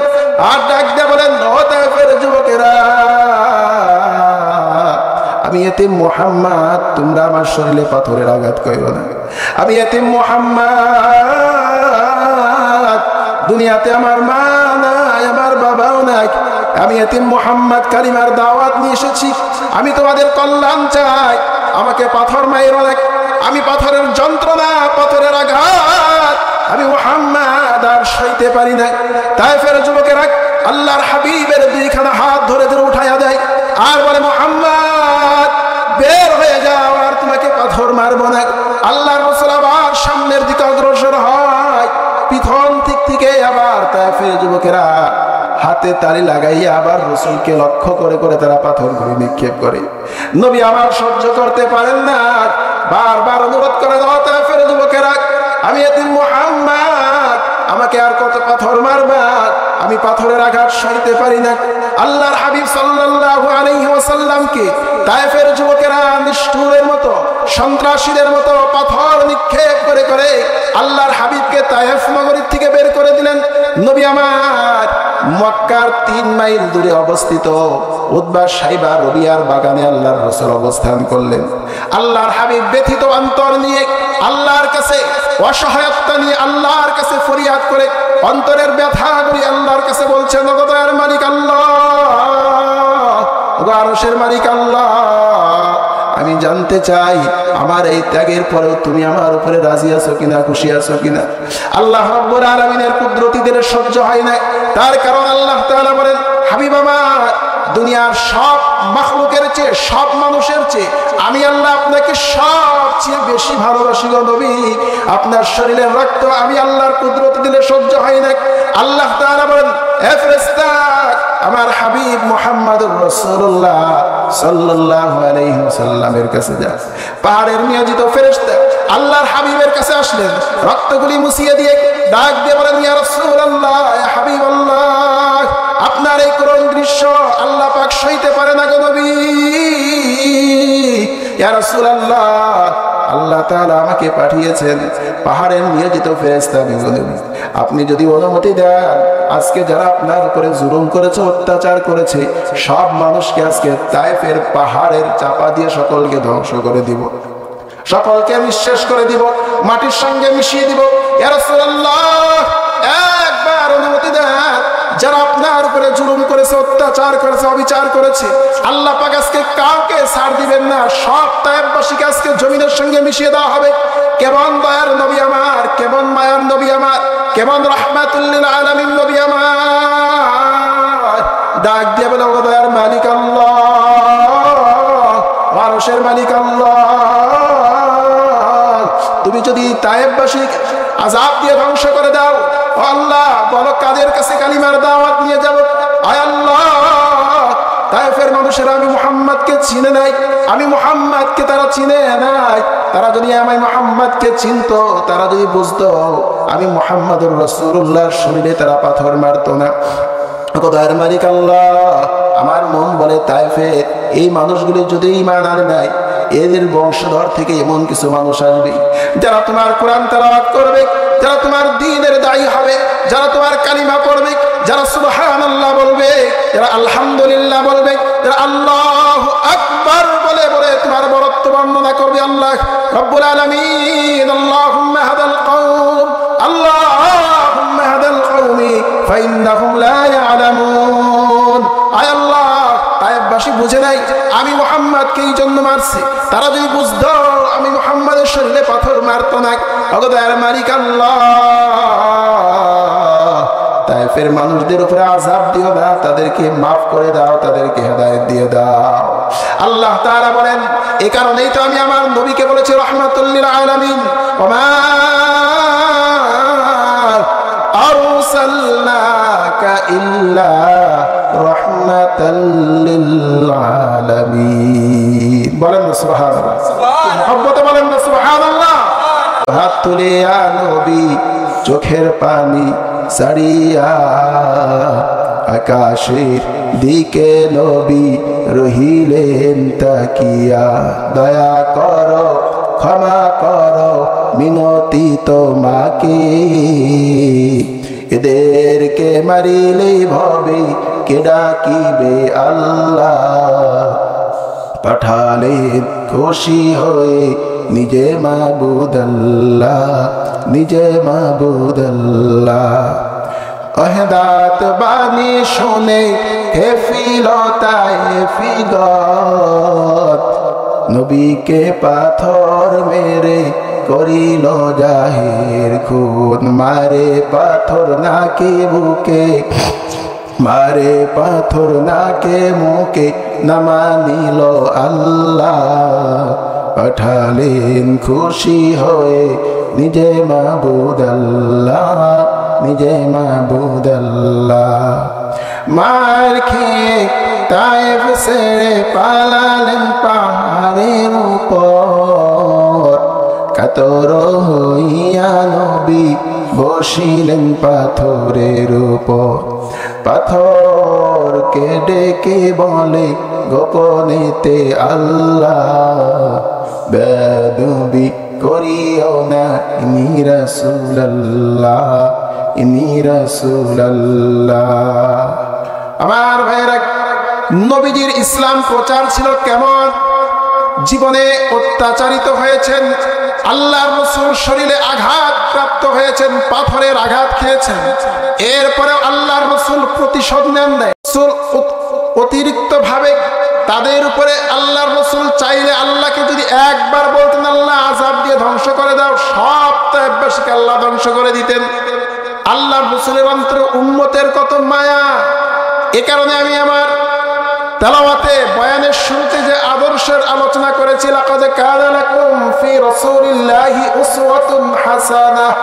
আর ডাক দিয়ে বলেন, ও তায়েফের যুবকেরা, আমি এতিম মুহাম্মদ, তোমরা আমার শরীরে পাথরের আঘাত কইরো না। আমি এতিম মুহাম্মদ, দুনিয়াতে আমার মা নাই, আমার বাবাও নাই। আমি এতিম মুহাম্মদ কালিমার দাওয়াত নিয়ে এসেছি। আমি তোমাদের কল্যাণ চাই, আমাকে পাথর মাইরো না। আমি পাথরের যন্ত্রণা, পাথরের আঘাত আমি মুহাম্মদ আর সইতে পারি না। তায়েফের যুবকেরা আল্লাহর হাবিবের দুইখানা হাত ধরে ধরে উঠাইয়া দেয় আর বলে, মুহাম্মদ বের হয়ে যাও, আর তোমাকে পাথর মারবো না। আল্লাহর রাসূল আবার সামনের দিকে অগ্রসর হয়। পিছন দিক থেকে আবার তায়েফের যুবকেরা হাতে তালি লাগাইয়া আবার রাসূলকে লক্ষ্য করে করে তারা পাথরগুলি নিক্ষেপ করে। নবী আমার সহ্য করতে পারেন না, বারবার অনুরোধ করে, দাও তায়েফের যুবকেরা, আমি এতিম মুহাম্মদ, আমাকে আর কত পাথর মারবা, আমি পাথরের আঘাত সইতে পারি না। আল্লাহর হাবিব সাল্লাল্লাহু আলাইহি ওয়াসাল্লামকে তায়েফের যুবকেরা নিষ্ঠুরের মতো, সন্ত্রাসীদের মতো পাথর নিক্ষেপ করে করে আল্লাহর হাবিবকে তায়েফ নগরী থেকে বের করে দিলেন। নবী আমার মক্কার 3 মাইল দূরে অবস্থিত উতবা সাইবা রবিয়ার বাগানে আল্লাহর রাসূল অবস্থান করলেন। আল্লাহর হাবিব ব্যথিত অন্তর নিয়ে আল্লাহর কাছে অসহায়তা নিয়ে আল্লাহর কাছে ফরিয়াদ করে অন্তরের ব্যথাগুলি আল্লাহর কাছে বলছেন, ওগো দয়ার মালিক আল্লাহ, ওগো আরশের মালিক আল্লাহ, আমি জানতে চাই আমার এই ত্যাগের পরেও তুমি আমার উপরে রাজি আছো কিনা, খুশি আছো কিনা। আল্লাহ রাব্বুল আলামিনের কুদরতিদের সহ্য হয় না। তার কারণ আল্লাহ তাআলা বলেন, হাবিব আমার, দুনিয়ার সব মাখলুকের চেয়ে, সব মানুষের চেয়ে আমি আল্লাহ আপনাকে সবচেয়ে বেশি ভালোবাসি গো নবী। আপনার শরীরের রক্ত আমি আল্লাহর কুদরতি দিলে সহ্য হয় না। আল্লাহ তাআলা বলেন, হে ফেরেশতা, আমার হাবিব মুহাম্মদুর রাসূলুল্লাহ সাল্লাল্লাহু আলাইহি ওয়াসাল্লামের কাছে যা। পাহাড়ের নিয়োজিত ফেরেশতা আল্লাহর হাবিবের কাছে আসলেন, রক্তগুলি মুছিয়ে দিয়ে ডাক দিয়ে বলেন, ইয়া রাসূলুল্লাহ, ইয়া হাবিবাল্লাহ, আপনার এই করুণ দৃশ্য আল্লাহ পাক সইতে পারে না গো নবী। ইয়া রাসূলুল্লাহ, আল্লাহ তাআলা আমাকে পাঠিয়েছেন পাহাড়ের নিয়োজিত ফেরেশতা নবী, আপনি যদি অনুমতি দেন, আজকে যারা আপনার উপরে জুলুম করেছে, অত্যাচার করেছে, সব মানুষকে আজকে তায়েফের পাহাড়ের চাপা দিয়ে সকলকে ধ্বংস করে দিব, সকলকে নিঃশেষ করে দিব, মাটির সঙ্গে মিশিয়ে দিব। ইয়া রাসূলুল্লাহ, একবার অনুমতি দেন, যারা আপনার উপরে জুলুম করেছে, অত্যাচার করেছে, অবিচার করেছে, আল্লাহ পাক আজকে কাউকে ছাড় দিবেন না, সব তায়েফবাসীকে আজকে জমিনের সঙ্গে মিশিয়ে দেওয়া হবে। কেমন দয়ার নবী আমার, কেমন মায়ার নবী আমার, কেমন রাহমাতুল লিল আলামিন নবী আমার। ডাক দিয়ে বলে, ওগো দয়ার মালিক আল্লাহ, আরশের মালিক আল্লাহ, তুমি যদি তায়েফবাসী আযাব দিয়ে ধ্বংস করে দাও, ও আল্লাহ, বলো কাদের কাছে কালিমার দাওয়াত নিয়ে যাব। আয় আল্লাহ, তায়েফের মানুষেরা আমি মুহাম্মদকে চিনে নাই, আমি মুহাম্মদকে তারা চিনে নাই। তারা যদি আমি মুহাম্মদকে চিনতো, তারা যদি বুঝতো আমি মুহাম্মাদুর রাসূলুল্লাহর শরীরে তারা পাথর মারতো না। খোদার মালিক আল্লাহ, আমার মন বলে তায়েফে এই মানুষগুলি যদি ঈমান আনে নাই, এদের বংশধর থেকে এমন কিছু মানুষ আসবে যারা তোমার কোরআন তেলাওয়াত করবে, যারা তোমার দ্বীনের দায়ী হবে, যারা তোমার কালিমা পড়বে, যারা সুবহানাল্লাহ বলবে, যারা আলহামদুলিল্লাহ বলবে, যারা আল্লাহু আকবার বলে বলে তোমার বরত্ব বর্ণনা করবে। আল্লাহ রব্বুল আলামিন, আল্লাহুম্মা হাদাল কওম, আল্লাহুম্মা হাদাল কওমি ফাইন্নাহুম লা ইয়ালামুন। আয় আল্লাহ, তায়েফবাসী বুঝে নাই আমি মুহাম্মদকে এই জন্য মারছি, তারা যদি বুঝতো আমি মুহাম্মাদের শরীরে পাথর মারতো না। অগদার মালিক আল্লাহ, তায়েফের মানুষদের উপরে আযাব দিও না, তাদেরকে মাফ করে দাও, তাদেরকে হেদায়েত দিয়ে দাও। আল্লাহ তাআলা বলেন, এই কারণেই তো আমি আমার নবীকে বলেছি রাহমাতুল লিল আলামিন, ওমা আরসালনাকা ইল্লা রাহমাতাল লিল আলামিন। বলেন না সুবহানাল্লাহ, মুহাম্মদে বলেন না সুবহানাল্লাহ। হাত তুলে আ নবী, চোখের পানি সারিয়া আকাশের দিকে নবী রহিলেন তাকিয়া। দয়া করো, ক্ষমা করো, মিনতি তোমাকে, এদেরকে মারিলে ভবে কে ডাকিবে আল্লাহ। পাঠালেন খুশি হয়ে নিজে মাবুদ আল্লাহ, নিজে মাবুদ আল্লাহ। অহেদাত বাণী শুনে হেফিল তায়েফিগণ, নবীকে পাথর মেরে করিল জাহির খুন। মারে পাথর নাকে বুকে, মারে পাথর নাকে মুখে, না মানিল আল্লাহ। পাঠালেন খুশি হয়ে নিজে মাবুদ আল্লাহ, নিজে মাবুদ আল্লাহ। মার খেয়ে তায়েফ ছেড়ে পালালেন পাহাড়ের উপর, কাতর হইয়া নবী বসিলেন পাথরের উপর। পাথরকে ডেকে বলে গোপনেতে আল্লাহ, বেদবি করিও না ইনি রাসূলুল্লাহ, ইনি রাসূলুল্লাহ। আমার ভাইরা, নবীজির ইসলাম প্রচার ছিল কেমন? জীবনে অত্যাচারিত হয়েছেন, আল্লাহর রাসূল শরীরে আঘাত প্রাপ্ত হয়েছেন, পাথরের আঘাত খেয়েছেন। এরপরে আল্লাহর রাসূল প্রতিশোধ নেন নাই। রাসূল অতিরিক্ত ভাবে তাদের উপরে আল্লাহর রাসূল চাইলে আল্লাহকে যদি একবার বলতেন আল্লাহ আযাব দিয়ে ধ্বংস করে দাও, সব তায়েফবাসীকে আল্লাহ ধ্বংস করে দিতেন। আল্লাহর রাসূলের অন্তরে উম্মতের কত মায়া। এ কারণে আমি আমার তেলাওয়াতে বয়ানের শুরুতে যে আদর্শের আলোচনা করেছি, লাকাদ কানা লাকুম ফি রাসূলিল্লাহি উসওয়াতুন হাসানাহ।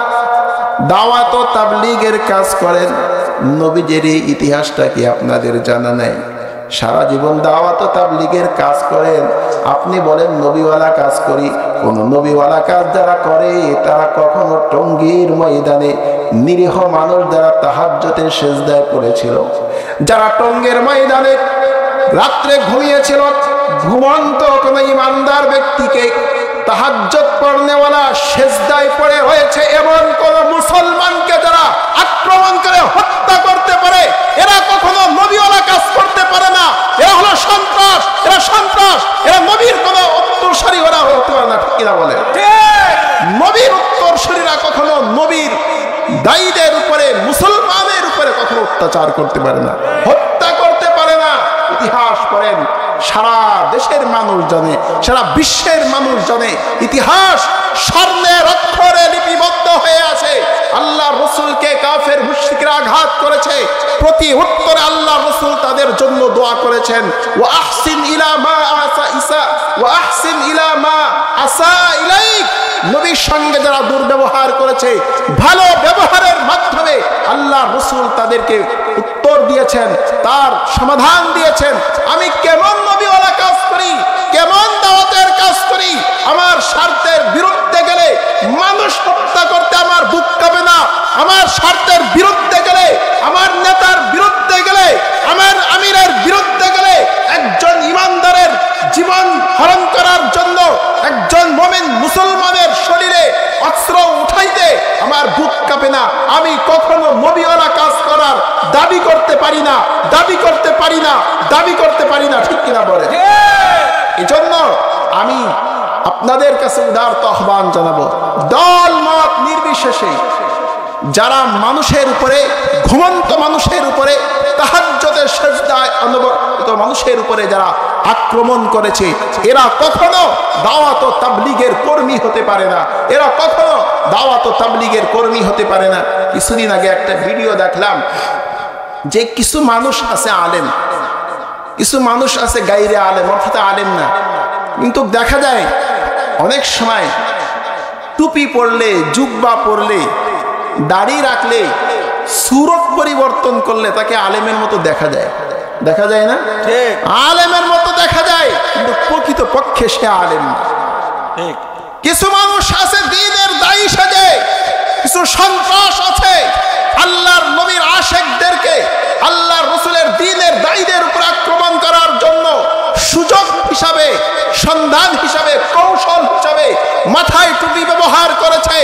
দাওয়াত ও তাবলীগের কাজ করেন, নবীজির ইতিহাসটা কি আপনাদের জানা নাই? সারা জীবন দাওয়াত ও তাবলীগের কাজ করেন, আপনি বলেন নবীওয়ালা কাজ করি। কোন নবীওয়ালা কাজ যারা করে তারা কখনো টঙ্গীর ময়দানে নিরীহ মানুষ যারা তাহাজ্জুদের সিজদায় পড়েছিল, যারা টঙ্গীর ময়দানে রাত্রে ঘুমিয়েছিল, ঘুমন্ত কোন ইমানদার ব্যক্তিকে তাহাজ্জুদ পড়নেওয়ালা সিজদায় পড়ে রয়েছে এমন কোন মুসলমানকে যারা আক্রমণ করে হত্যা করতে পারে, এরা কখনো নবীওয়ালা কাজ করতে পারে না। এরা হলো সন্ত্রাস, এরা সন্ত্রাস, এরা নবীর কোন উত্তরসূরি ওরা হতে পারে না। ঠিক কিনা বলে? নবীর উত্তরসূরিরা কখনো নবীর দায়ীদের উপরে, মুসলমানের উপরে কখনো অত্যাচার করতে পারে না, হত্যা করতে পারে না। ইতিহাস পড়েন, সারা দেশের মানুষ জানে, সারা বিশ্বের মানুষ জানে। ইতিহাস স্বর্ণের অক্ষরে লিপিবদ্ধ হয়ে আছে। আল্লাহ রাসূলকে কাফের মুশরিকরা আঘাত করেছে, প্রতি উত্তরে আল্লাহ রাসূল তাদের জন্য দোয়া করেছেন, ওয়া আহসিন ইলা মা আসা ইসা ওয়া আহসিন ইলা মা আসা ইলাইক। নবীর সঙ্গে যারা দুর্ব্যবহার করেছে, ভালো ব্যবহারের মাধ্যমে আল্লাহ রাসূল তাদেরকে উত্তর দিয়েছেন, তার সমাধান দিয়েছেন। আমি কেমন নবীওয়ালা কাজ করি, কেমন দাওয়াতের কাজ করি, আমার স্বার্থের বিরুদ্ধে গেলে মানুষ হত্যা করতে আমার বুক কাঁপে না, আমি কখনো নবীওয়ালা কাজ করার দাবি করতে পারি না, দাবি করতে পারি না, দাবি করতে পারি না, ঠিক কিনা বলে? এজন্য আমি আপনাদের কাছে উদারত আহ্বান জানাবো, দল মত নির্বিশেষে যারা মানুষের উপরে, ঘুমন্ত মানুষের উপরে, তাহাজ্জুদের সিজদায় অনবরত মানুষের উপরে যারা আক্রমণ করেছে, এরা কখনো দাওয়াত ও তাবলীগের কর্মী হতে পারে না, এরা কখনো দাওয়াত ও তাবলীগের কর্মী হতে পারে না। কিছুদিন আগে একটা ভিডিও দেখলাম যে কিছু মানুষ আছে আলেম, কিছু মানুষ আছে গায়রে আলেম, অর্থাৎ আলেম না, কিন্তু দেখা যায় অনেক সময় টুপি পরলে, জুব্বা পরলে, দাড়ি রাখলে, সুরত পরিবর্তন করলে তাকে আলেমের মতো দেখা যায়, দেখা যায় না? আলেমের মতো দেখা যায়, কিন্তু প্রকৃত পক্ষে সে আলেম না। কিছু মানুষ আছে দ্বীনের দায়ী সাজে, কিছু সন্ত্রাস আছে আল্লাহর নবীর আশিকদেরকে, আল্লাহর রাসূলের দ্বীনের দায়ীদের উপর আক্রমণ করার জন্য সুযোগ হিসাবে, সন্ধান হিসাবে, কৌশল হিসাবে মাথায় টুপি ব্যবহার করেছে,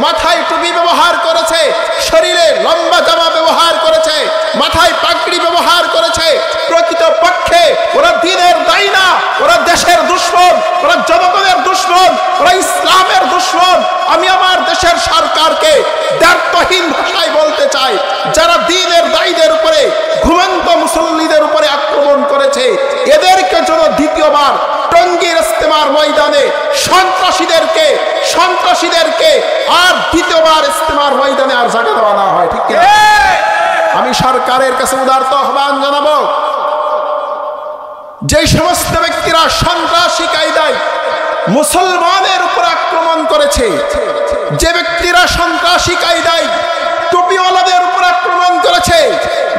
মাথায় টুপি ব্যবহার করেছে, শরীরে লম্বা জামা ব্যবহার করেছে, মাথায় পাগড়ি ব্যবহার করেছে। প্রকৃত পক্ষে ওরা দ্বীনের দায়ী না, ওরা দেশের দুশমন, ওরা জনগণের দুশমন, ওরা ইসলামের দুশমন। আমি আমার দেশের সরকারকে দ্ব্যর্থহীন ভাষায় বলতে চাই, যারা দ্বীনের দায়ীদের উপরে, ঘুমন্ত মুসল্লিদের উপরে আক্রমণ করেছে, এদেরকে যেন দ্বিতীয়বার টঙ্গীর ইস্তেমার ময়দানে সন্ত্রাসীদেরকে আর দ্বিতীয়বার ইস্তেমার ময়দানে আর জায়গা দেওয়া না হয়, ঠিক কিনা? আমি সরকারের কাছে উদারত আহ্বান জানাবো, যে সমস্ত ব্যক্তিরা সন্ত্রাসী কায়দায় মুসলমানের উপর আক্রমণ করেছে, যে ব্যক্তিরা সন্ত্রাসী কায়দায় টুপিওয়ালাদের উপর আক্রমণ করেছে,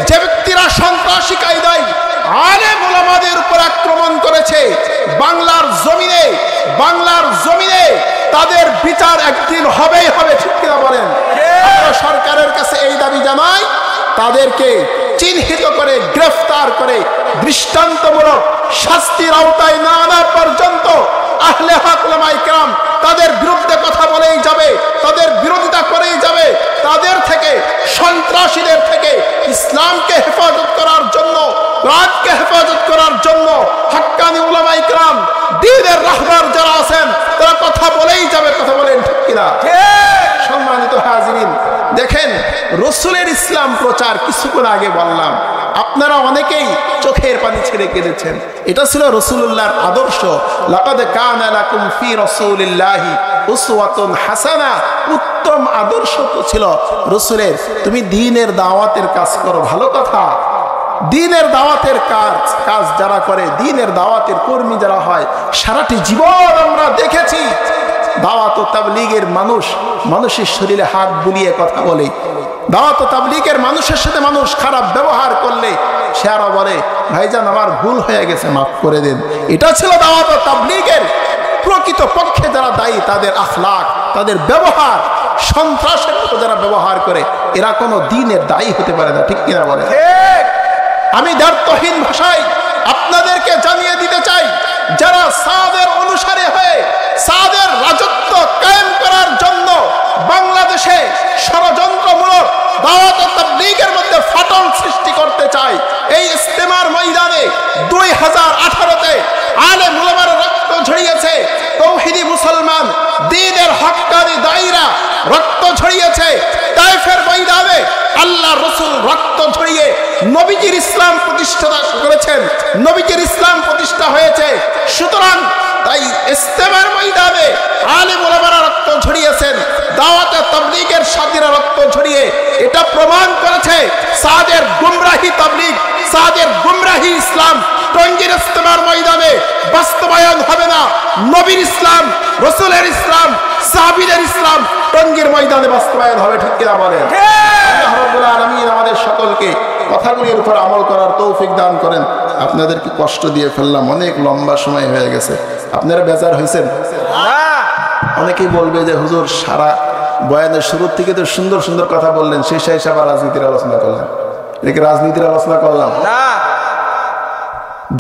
যে ব্যক্তিরা সন্ত্রাসী কায়দায় আলেম ওলামাদের উপর আক্রমণ করেছে, বাংলার জমিনে তাদের বিচার একদিন হবেই হবে, ঠিক কিনা বলেন? আমরা সরকারের কাছে এই দাবি জানাই, তাদেরকে চিহ্নিত করে, গ্রেফতার করে দৃষ্টান্তমূলক শাস্তির আওতায় না আনা পর্যন্ত আহলে হক উলামায়ে কেরাম তাদের বিরুদ্ধে কথা বলেই যাবে, তাদের বিরোধিতা করেই যাবে। তাদের থেকে, সন্ত্রাসীদের থেকে ইসলামকে হেফাজত করার জন্য, কোরআনকে হেফাজত করার জন্য হাক্কানি উলামায়ে কেরাম, দ্বীনের রাহবার যারা আছেন, তারা কথা বলেই যাবে, কথা বলেন, ঠিক কিনা? সম্মানিত হাজিরিন, দেখেন রাসূলের ইসলাম প্রচার কিছুক্ষণ আগে বললাম, আপনারা অনেকেই চোখের পানি ছেড়ে কেঁদেছেন। এটা ছিল রাসূলুল্লাহর আদর্শ। লাকাদ কানা লাকুম ফি রাসূলিল্লাহি উসওয়াতুন হাসানা, উত্তম আদর্শ তো ছিল রাসূলের। তুমি দ্বীনের দাওয়াতের কাজ করো, ভালো কথা। দ্বীনের দাওয়াতের কাজ যারা করে, দ্বীনের দাওয়াতের কর্মী যারা হয়, সারাটি জীবন আমরা দেখেছি দাওয়াত ও তাবলীগের মানুষের শরীরে হাত বুলিয়ে কথা বলে, দাওয়াত ও তাবলীগের মানুষের সাথে মানুষ খারাপ ব্যবহার করলে সে আরো বলে, ভাইজান আমার ভুল হয়ে গেছে, মাফ করে দেন। এটা ছিল দাওয়াত ও তাবলীগের প্রকৃত পক্ষে যারা দায়ী, তাদের আখলাক, তাদের ব্যবহার। সন্ত্রাসের মতো যারা ব্যবহার করে, এরা কোনো দ্বীনের দায়ী হতে পারে না, ঠিক কিনা বলে? আমি দ্ব্যর্থহীন ভাষায় আপনাদেরকে জানিয়ে দিতে চাই, যারা সাদের অনুসারী হয়ে সাদের রাজত্ব কায়েম করার জন্য বাংলাদেশে ষড়যন্ত্রমূলক দাওয়াত ও তাবলীগের মধ্যে ফাটল সৃষ্টি করতে চায়, এই ইস্তেমার ময়দানে 2018-তে আলেম উলামার রক্ত ঝরিয়েছে, তৌহিদি মুসলমান দ্বীনের হক্কানি দায়ীরা রক্ত ঝরিয়েছে। তায়েফের ময়দানে আল্লাহর রাসূল রক্ত ঝরিয়ে নবীজির ইসলাম প্রতিষ্ঠা করেছেন, নবীজির ইসলাম প্রতিষ্ঠা হয়েছে। সুতরাং তাই ইস্তেমার ময়দানে আলেম ওলামারা রক্ত ঝরিয়েছেন, দাওয়াতে তাবলীগের সাথীরা রক্ত ঝরিয়ে এটা প্রমাণ করেছে সাদের গুমরাহি তাবলীগ, সাদের গুমরাহি ইসলাম টঙ্গীর ইস্তেমার ময়দানে বাস্তবায়ন হবে না। নবীর ইসলাম, রাসূলের ইসলাম, সাহাবীদের ইসলাম টঙ্গীর ময়দানে বাস্তবায়ন হবে, ঠিক কিনা বলেন? আল্লাহ রাব্বুল আলামিন আমাদের সকলকে কথাগুলির উপর আমল করার তৌফিক দান করেন। আপনাদেরকে কষ্ট দিয়ে ফেললাম, অনেক লম্বা সময় হয়ে গেছে। আপনারা বেজার হয়েছেন? অনেকেই বলবে যে হুজুর সারা বয়ানের শুরুর থেকে তো সুন্দর সুন্দর কথা বললেন, শেষে এসে আবার রাজনীতির আলোচনা করলেন। এদিকে রাজনীতির আলোচনা করলাম না।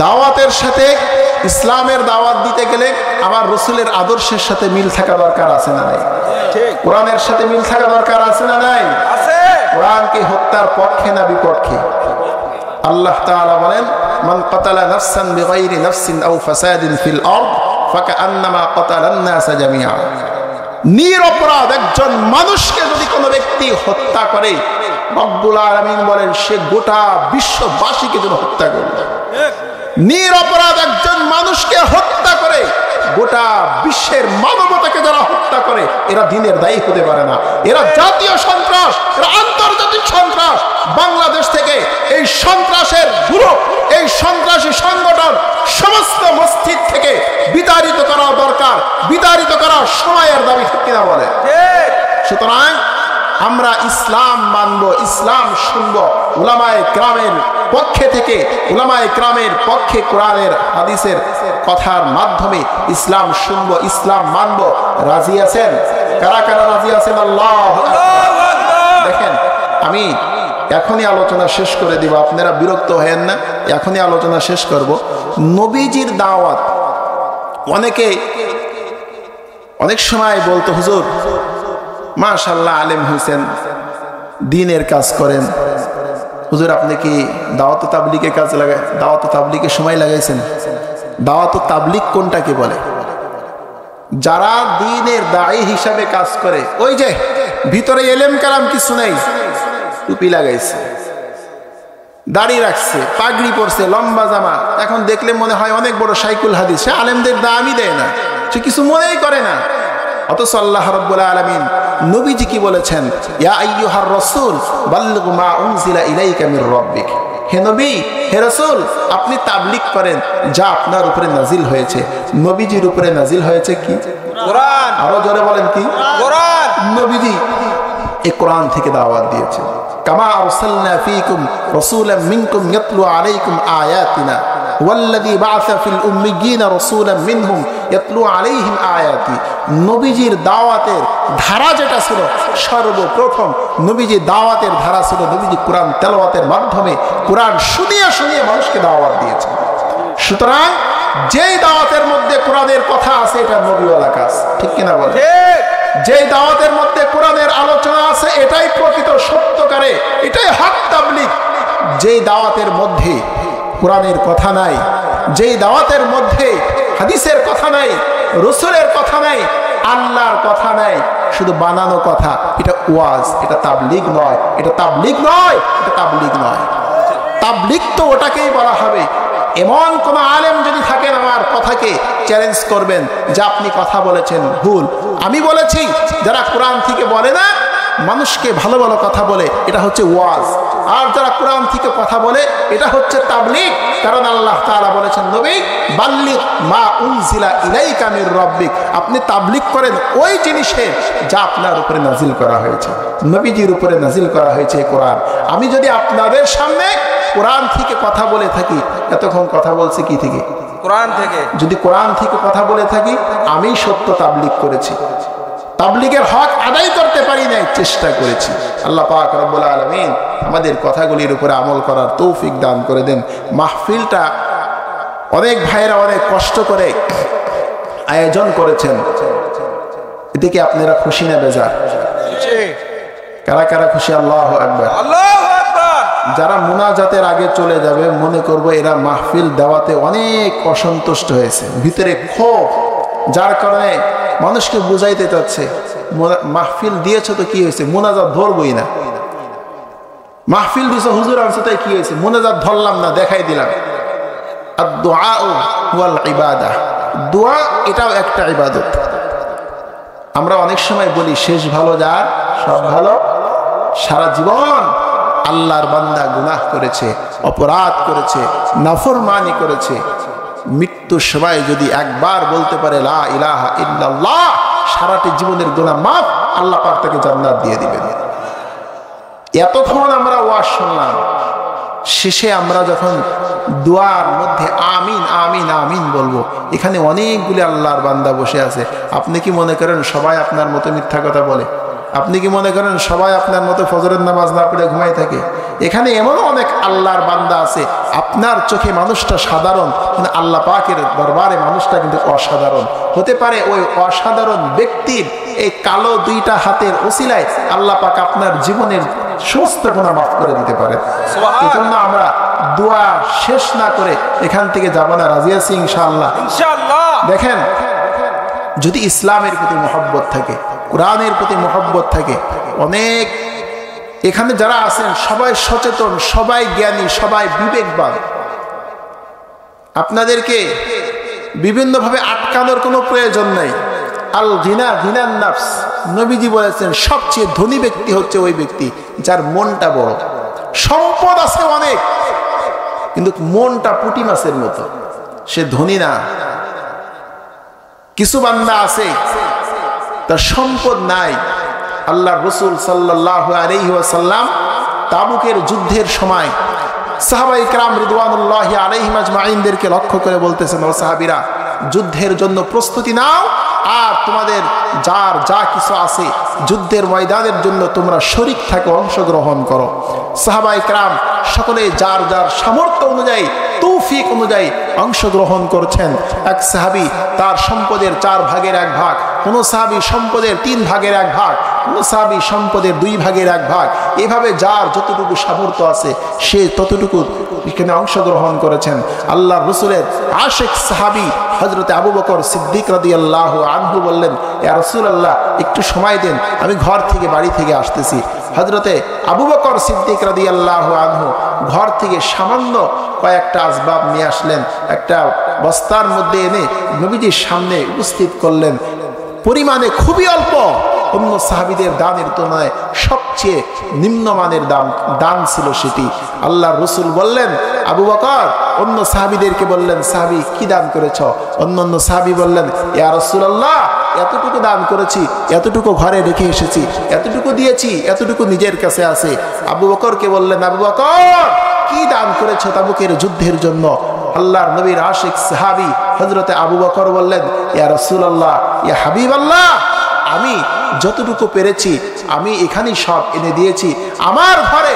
দাওয়াতের সাথে, ইসলামের দাওয়াত দিতে গেলে আমার রাসূলের আদর্শের সাথে মিল থাকা দরকার আছে না নাই? কোরআনের সাথে মিল থাকা দরকার আছে না নাই? কোরআন কি হত্যার পক্ষে না বিপক্ষে? আল্লাহ তাআলা বলেন, মান কাতালা নাফসান বিগাইরি নাফসিন আও ফাসাদিন ফিল আরদ ফাকান্নামা কাতালান নাস জামিআ। নিরপরাধ একজন মানুষকে যদি কোনো ব্যক্তি হত্যা করে, রব্বুল আলামিন বলেন সে গোটা বিশ্ববাসীকে যেন হত্যা করল। নিরপরাধ একজন মানুষকে হত্যা করে গোটা বিশ্বের মানবতাকে যারা হত্যা করে, এরা দিনের দায়ী হতে পারে না। এরা জাতীয় সন্ত্রাস, এরা আন্তর্জাতিক সন্ত্রাস। বাংলাদেশ থেকে এই সন্ত্রাসের গ্রুপ, এই সন্ত্রাসী সংগঠন সমস্ত মসজিদ থেকে বিতাড়িত করা দরকার, বিতাড়িত করা সময়ের দাবি, ঠিক কিনা বলে? সুতরাং আমরা ইসলাম মানব, ইসলাম শুনব। উলামায়ে কেরামের পক্ষে থেকে, উলামায়ে কেরামের পক্ষে কোরআনের হাদিসের কথার মাধ্যমে ইসলাম শুনব, ইসলাম মানব। রাজি আছেন? কারা কারা রাজি আছেন? আল্লাহু আকবার। দেখেন, আমি এখনই আলোচনা শেষ করে দিব, আপনারা বিরক্ত হয়েন না, এখনই আলোচনা শেষ করব। নবীজির দাওয়াত, অনেকে অনেক সময় বলতো, হুজুর মাশাআল্লাহ আলেম হয়েছেন, দ্বীনের কাজ করেন, হুজুর আপনি কি দাওয়াত ও তাবলীগের কাজ লাগায়, দাওয়াত ও তাবলীগের সময় লাগাইছেন? দাওয়াত ও তাবলীগ কোনটাকে বলে? যারা দ্বীনের দায়ী হিসাবে কাজ করে, ওই যে ভিতরে এলেম কালাম কিছু নেই, টুপি লাগাইছে, দাড়ি রাখছে, পাগড়ি পরছে, লম্বা জামা, এখন দেখলে মনে হয় অনেক বড় শাইখুল হাদিস, সে আলেমদের দামই দেয় না, সে কিছু মনেই করে না। অথচ আল্লাহ রাব্বুল আলামিন নবীজি কি বলেছেন? ইয়া আইয়ুহার রাসূল বাল্লিগ মা উনজিলা ইলাইকা মির রাব্বিক। হে নবী, হে রাসূল, আপনি তাবলীগ করেন যা আপনার উপরে নাজিল হয়েছে। নবীজির উপরে নাজিল হয়েছে কি? কোরআন। আরো জোরে বলেন কি? কোরআন। নবীজি এই কোরআন থেকে দাওয়াত দিয়েছেন। কামা আরসালনা ফীকুম রাসূলাম মিনকুম ইয়াতলু আলাইকুম আয়াতিনা ওয়াল্লাযী বা'আসা ফিল উম্মিয়্যিনা রাসূলাম মিনহুম ইয়াতলু আলাইহিম আয়াতি। নবীজির দাওয়াতের ধারা যেটা ছিল, সর্বপ্রথম নবীজির দাওয়াতের ধারা ছিল নবীজি কোরআন তেলাওয়াতের মাধ্যমে কোরআন শুনিয়ে শুনিয়ে মানুষকে দাওয়াত দিয়েছেন। সুতরাং যেই দাওয়াতের মধ্যে কোরআনের কথা আছে, এটা নবীওয়ালা কাজ, ঠিক কিনা বলে? যেই দাওয়াতের মধ্যে কোরআনের আলোচনা আছে, এটাই প্রকৃত সত্যকারে, এটাই হক তাবলীগ। যেই দাওয়াতের মধ্যে কোরআনের কথা নাই, যেই দাওয়াতের মধ্যে হাদিসের কথা নাই, রাসূলের কথা নাই, আল্লাহর কথা নাই, শুধু বানানো কথা, এটা ওয়াজ, এটা তাবলীগ নয়, এটা তাবলীগ নয়, এটা তাবলীগ নয়। তাবলীগ তো ওটাকেই বলা হবে। এমন কোন আলেম যদি থাকেন, আমার কথাকে চ্যালেঞ্জ করবেন যে আপনি কথা বলেছেন ভুল। আমি বলেছি, যারা কোরআন থেকে বলে না, মানুষকে ভালো ভালো কথা বলে, এটা হচ্ছে ওয়াজ। আর যারা কোরআন থেকে কথা বলে, এটা হচ্ছে তাবলীগ। কারণ আল্লাহ তাআলা বলেছেন, নবী বাল্লিগ মা উনজিলা ইলাইকা মির রাব্বিক, আপনি তাবলীগ করেন ওই জিনিসের যা আপনার উপরে নাজিল করা হয়েছে, নবীজির উপরে নাজিল করা হয়েছে কোরআন। আমি যদি আপনাদের সামনে কোরআন থেকে কথা বলে থাকি, এতক্ষণ কথা বলছি কি থেকে? কোরআন থেকে। যদি কোরআন থেকে কথা বলে থাকি, আমি সত্য তাবলীগ করেছি, তাবলীগের হক আদায় করতে পারি নাই, চেষ্টা করেছি। আল্লাহ পাক রব্বুল আলামিন আমাদের কথাগুলির উপরে আমল করার তৌফিক দান করে দেন। মাহফিলটা অনেক ভাইরা অনেক কষ্ট করে আয়োজন করেছেন, এতে কি আপনারা খুশি না বেজার? কারা কারা খুশি? আল্লাহু আকবার। যারা মুনাজাতের আগে চলে যাবে, মনে করবো এরা মাহফিল দেওয়াতে অনেক অসন্তুষ্ট হয়েছে, ভিতরে ক্ষোভ, যার কারণে মানুষকে বুঝাইতে চাচ্ছে মাহফিল দিয়েছ তো কি হয়েছে, মুনাজাত ধরবই না। মাহফিল দিয়েছ হুজুর আনছো তাই কি হয়েছে, মুনাজাত ধরলাম না, দেখাই দিলাম। আর দোয়া ওয়াল ইবাদা, দোয়া এটাও একটা ইবাদত। আমরা অনেক সময় বলি শেষ ভালো যার সব ভালো। সারা জীবন আল্লাহর বান্দা গুনাহ করেছে, অপরাধ করেছে, নাফরমানি করেছে, মৃত্যুর সময় যদি একবার বলতে পারে লা ইলাহা ইল্লাল্লাহ, সারাটি জীবনের গুনাহ মাফ, আল্লাহ পাক তাকে জান্নাত দিয়ে দিবেন। এতক্ষণ আমরা ওয়াজ শুনলাম, শেষে আমরা যখন দোয়ার মধ্যে আমিন আমিন আমিন বলবো, এখানে অনেকগুলি আল্লাহর বান্দা বসে আছে। আপনি কি মনে করেন সবাই আপনার মতো মিথ্যা কথা বলে? আপনি কি মনে করেন সবাই আপনার মতো ফজরের নামাজ না পড়ে ঘুমাই থাকে? এখানে এমনও অনেক আল্লাহর বান্দা আছে, আপনার চোখে মানুষটা সাধারণ, কিন্তু আল্লাহ পাকের দরবারে মানুষটা কিন্তু অসাধারণ। হতে পারে ওই অসাধারণ ব্যক্তির এই কালো দুইটা হাতের ওসিলায় আল্লাহ পাক আপনার জীবনের সমস্ত গুনাহ মাফ করে দিতে পারে। এই জন্য আমরা দোয়া শেষ না করে এখান থেকে যাব না, রাজি আছি ইনশাআল্লাহ? দেখেন, যদি ইসলামের প্রতি মহব্বত থাকে, কোরআনের প্রতি মহব্বত থাকে, অনেক এখানে যারা আছেন সবাই সচেতন, সবাই জ্ঞানী, সবাই বিবেকবান। আপনাদেরকে বিভিন্নভাবে আটকানোর কোনো প্রয়োজন নেই। আল গিনা গিনান নাফস, নবীজি বলেছেন সবচেয়ে ধনী ব্যক্তি হচ্ছে ওই ব্যক্তি যার মনটা বড়। সম্পদ আছে অনেক, কিন্তু মনটা পুঁটি মাছের মতো, সে ধনী না। কিছু বান্দা আছে তার সম্পদ নাই। আল্লাহ রসুল সাল্লাল্লাহু আলাইহি ওয়াসাল্লাম তাবুকের যুদ্ধের সময় সাহাবায়ে কেরাম রিদওয়ানুল্লাহি আলাইহিম আজমাইনদেরকে লক্ষ্য করে বলতেছেন, ও সাহাবীরা, যুদ্ধের জন্য প্রস্তুতি নাও, আর তোমাদের যার যা কিছু আছে যুদ্ধের ময়দানের জন্য তোমরা শরীক থাকো, অংশগ্রহণ করো। সাহাবায়ে কেরাম সকলে যার যার সামর্থ্য অনুযায়ী, তৌফিক অনুযায়ী অংশগ্রহণ করছেন। এক সাহাবী তার সম্পদের 4 ভাগের 1 ভাগ, কোন সাহাবী সম্পদের 3 ভাগের 1 ভাগ, কোন সাহাবী সম্পদের 2 ভাগের 1 ভাগ, এভাবে যার যতটুকু সামর্থ্য আছে সে ততটুকু এখানে অংশগ্রহণ করেছেন। আল্লাহ রসুলের আশেক সাহাবী হযরতে আবু বকর সিদ্দিক রাদিয়াল্লাহু আনহু বললেন, ইয়া রাসূলুল্লাহ, একটু সময় দেন, আমি ঘর থেকে বাড়ি থেকে আসতেছি। হযরতে আবু বকর সিদ্দিক রাদিয়াল্লাহু আনহু ঘর থেকে সামান্য কয়েকটা আসবাব নিয়ে আসলেন, একটা বস্তার মধ্যে এনে নবীজির সামনে উপস্থিত করলেন। পরিমাণে খুবই অল্প, অন্য সাহাবীদের দানের তুলনায় সবচেয়ে নিম্নমানের দান ছিল সেটি। আল্লাহ রসুল বললেন, আবু বকর, অন্য সাহাবীদেরকে বললেন, সাহাবী কি দান করেছ? অন্য সাহাবী বললেন, ইয়া রাসূলুল্লাহ, এতটুকু দান করেছি, এতটুকু ঘরে রেখে এসেছি, এতটুকু দিয়েছি, এতটুকু নিজের কাছে আছে। আবু বকরকে বললেন, আবু বকর, কি দান করেছ তাবুকের যুদ্ধের জন্য? আল্লাহর নবীর আশিক সাহাবী হযরতে আবু বকর বললেন, ইয়া রাসূলুল্লাহ, ইয়া হাবিবাল্লাহ, আমি যতটুকু পেরেছি আমি এখানেই সব এনে দিয়েছি। আমার ঘরে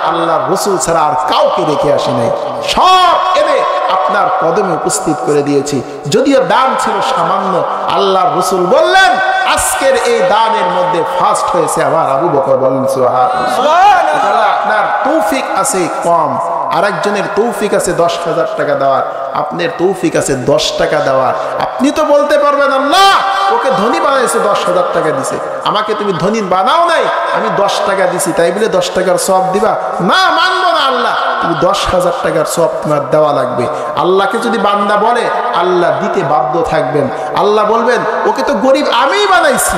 আল্লাহর রাসূল ছাড়া আর কাউকে রেখে আসি নাই, সব এনে আপনার কদমে উপস্থিত করে দিয়েছি। যদিও দান ছিল সামান্য, আল্লাহর রাসূল বললেন, আজকের এই দানের মধ্যে ফার্স্ট হয়েছে আমার আবু বকর। বলেন সুবহানাল্লাহ। আপনার তৌফিক আছে কম, আরেকজনের তৌফিক আছে 10,000 টাকা দেওয়ার, আপনার তৌফিক আছে 10 টাকা দেওয়ার। আপনি তো বলতে পারবেন, আল্লাহ ওকে ধনী বানাইছে, 10,000 টাকা দিছে, আমাকে তুমি ধনী বানাও নাই, আমি 10 টাকা দিছি, তাই বলে 10 টাকার সওয়াব দিবা? না, মানবো না আল্লাহ, তুমি 10,000 টাকার সওয়াব তোমার দেওয়া লাগবে। আল্লাহকে যদি বান্দা বলে, আল্লাহ দিতে বাধ্য থাকবেন। আল্লাহ বলবেন, ওকে তো গরিব আমিই বানাইছি,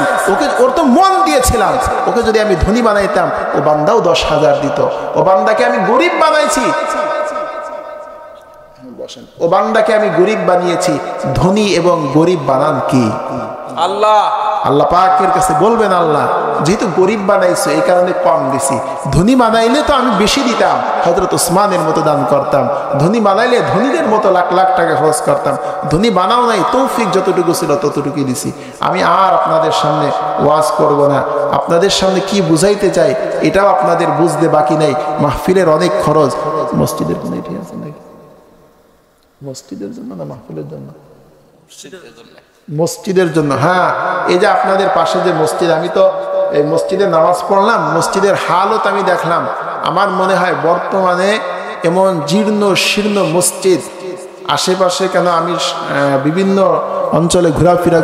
ওর তো মন দিয়েছিলাম, ওকে যদি আমি ধনী বানাইতাম ও বান্দাও 10,000 দিত। ও বান্দাকে আমি গরিব বানাইছি, ও বান্দাকে আমি গরিব বানিয়েছি। ধনী এবং গরিব বানান কি? আল্লাহ। আল্লাহ পাকের কাছে বলবেন, আল্লাহ যেহেতু গরিব বানাইছো এই কারণে কম দিছি, ধনী বানাইলে তো আমি বেশি দিতাম, হযরত ওসমানের মতো দান করতাম, ধনী বানাইলে ধনীদের মতো লাখ লাখ টাকা খরচ করতাম, ধনী বানাও নাই, তৌফিক যতটুকু ছিল ততটুকুই দিছি। আমি আর আপনাদের সামনে ওয়াজ করব না, আপনাদের সামনে কি বুঝাইতে চাই এটাও আপনাদের বুঝতে বাকি নাই। মাহফিলের অনেক খরচ, মসজিদের জন্য ঠিক আছে নাকি? মসজিদের জন্য না মাহফিলের জন্য? মসজিদের জন্য। হ্যাঁ, এই যে আপনাদের পাশে যে মসজিদ, আমি তো এই মসজিদে নামাজ পড়লাম, মসজিদের হালত আমি দেখলাম। আমার মনে হয় বর্তমানে এমন জীর্ণ শীর্ণ মসজিদ আশেপাশে, কেন আমি বিভিন্ন অঞ্চলে ঘোরাফেরা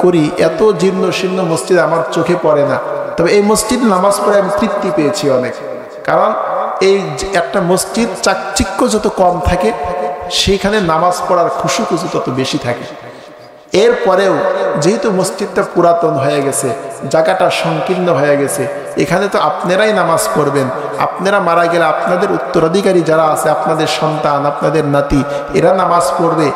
করি, এত জীর্ণ শীর্ণ মসজিদ আমার চোখে পড়ে না। তবে এই মসজিদে নামাজ পড়ে আমি তৃপ্তি পেয়েছি অনেক, কারণ এই একটা মসজিদ চাকচিক্য যত কম থাকে সেইখানে নামাজ পড়ার খুশুখুশু তত বেশি থাকে। এরপরেও যেহেতু মসজিদটা পুরাতন হয়ে গেছে, জায়গাটা সংকীর্ণ হয়ে গেছে, এখানে তো আপনারাই নামাজ পড়বেন, আপনারা মারা গেলে আপনাদের উত্তরাধিকারী যারা আছে, আপনাদের সন্তান, আপনাদের নাতি, এরা নামাজ পড়বে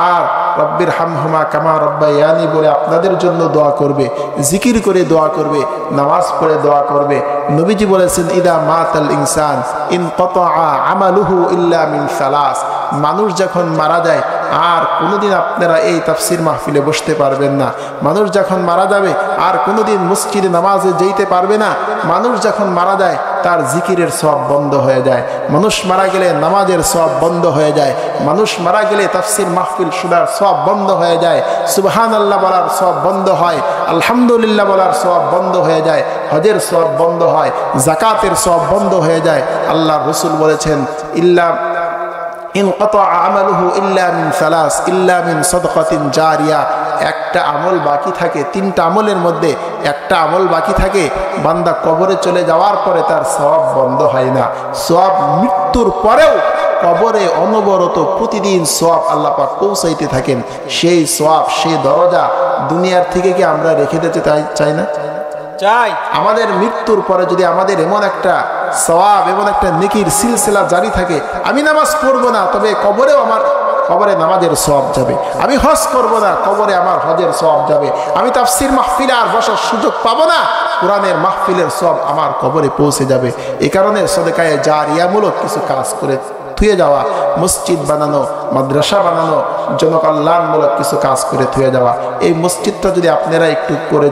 আর রব্বির হামহুমা কামা রব্বায়ানি বলে আপনাদের জন্য দোয়া করবে, জিকির করে দোয়া করবে, নামাজ পড়ে দোয়া করবে। নবীজি বলেছেন, ইদা মাতাল ইনসান ইনকাতা আমালুহু ইল্লা মিন সালাস, মানুষ যখন মারা যায় আর কোনোদিন আপনারা এই তাফসির মাহফিলে বসতে পারবেন না, মানুষ যখন মারা যাবে আর কোনোদিন মসজিদে নামাজে যেতে পারবে না, মানুষ যখন মারা যায় তার জিকিরের সওয়াব বন্ধ হয়ে যায়। মানুষ মারা গেলে নামাজের সওয়াব বন্ধ হয়ে যায়। মানুষ মারা গেলে তাফসীর মাহফিল শোনার সওয়াব বন্ধ হয়ে যায়। সুবহানাল্লাহ বলার সওয়াব বন্ধ হয়। আলহামদুলিল্লাহ বলার সওয়াব বন্ধ হয়ে যায়। হজের সওয়াব বন্ধ হয়। যাকাতের সওয়াব বন্ধ হয়ে যায়। আল্লাহর রাসূল বলেছেন, ইল্লা ইনকাতা আমালুহু ইল্লা মিন সালাস ইল্লা মিন সাদাকাতিন জারিয়া। একটা আমল বাকি থাকে, তিনটা আমলের মধ্যে একটা আমল বাকি থাকে, বান্দা কবরে চলে যাওয়ার পরে তার সওয়াব বন্ধ হয় না। সওয়াব মৃত্যুর পরেও কবরে অনবরত প্রতিদিন সওয়াব আল্লাহ পাক পৌঁছাইতে থাকেন। সেই সওয়াব, সেই দরজা দুনিয়ার থেকে কি আমরা রেখে দিতে চাই না? চাই। আমাদের মৃত্যুর পরে যদি আমাদের এমন একটা সওয়াব, এমন একটা নেকির সিলসিলা জারি থাকে, আমি নামাজ পড়বো না, তবে কবরেও আমার কবরে নামাজের সওয়াব যাবে। আমি হজ করব না, কবরে আমার হজের সওয়াব যাবে। আমি তাফসীর মাহফিলে আর বসার সুযোগ পাবো না, কোরআনের মাহফিলের সওয়াব আমার কবরে পৌঁছে যাবে। এই কারণে সদকায়ে জারিয়ামূলক কিছু কাজ করে থুয়ে যাওয়া, মসজিদ বানানো, মাদ্রাসা বানানো, জনকল্যাণমূলক কিছু কাজ করে থুয়ে যাওয়া। এই মসজিদটা যদি আপনারা একটু করে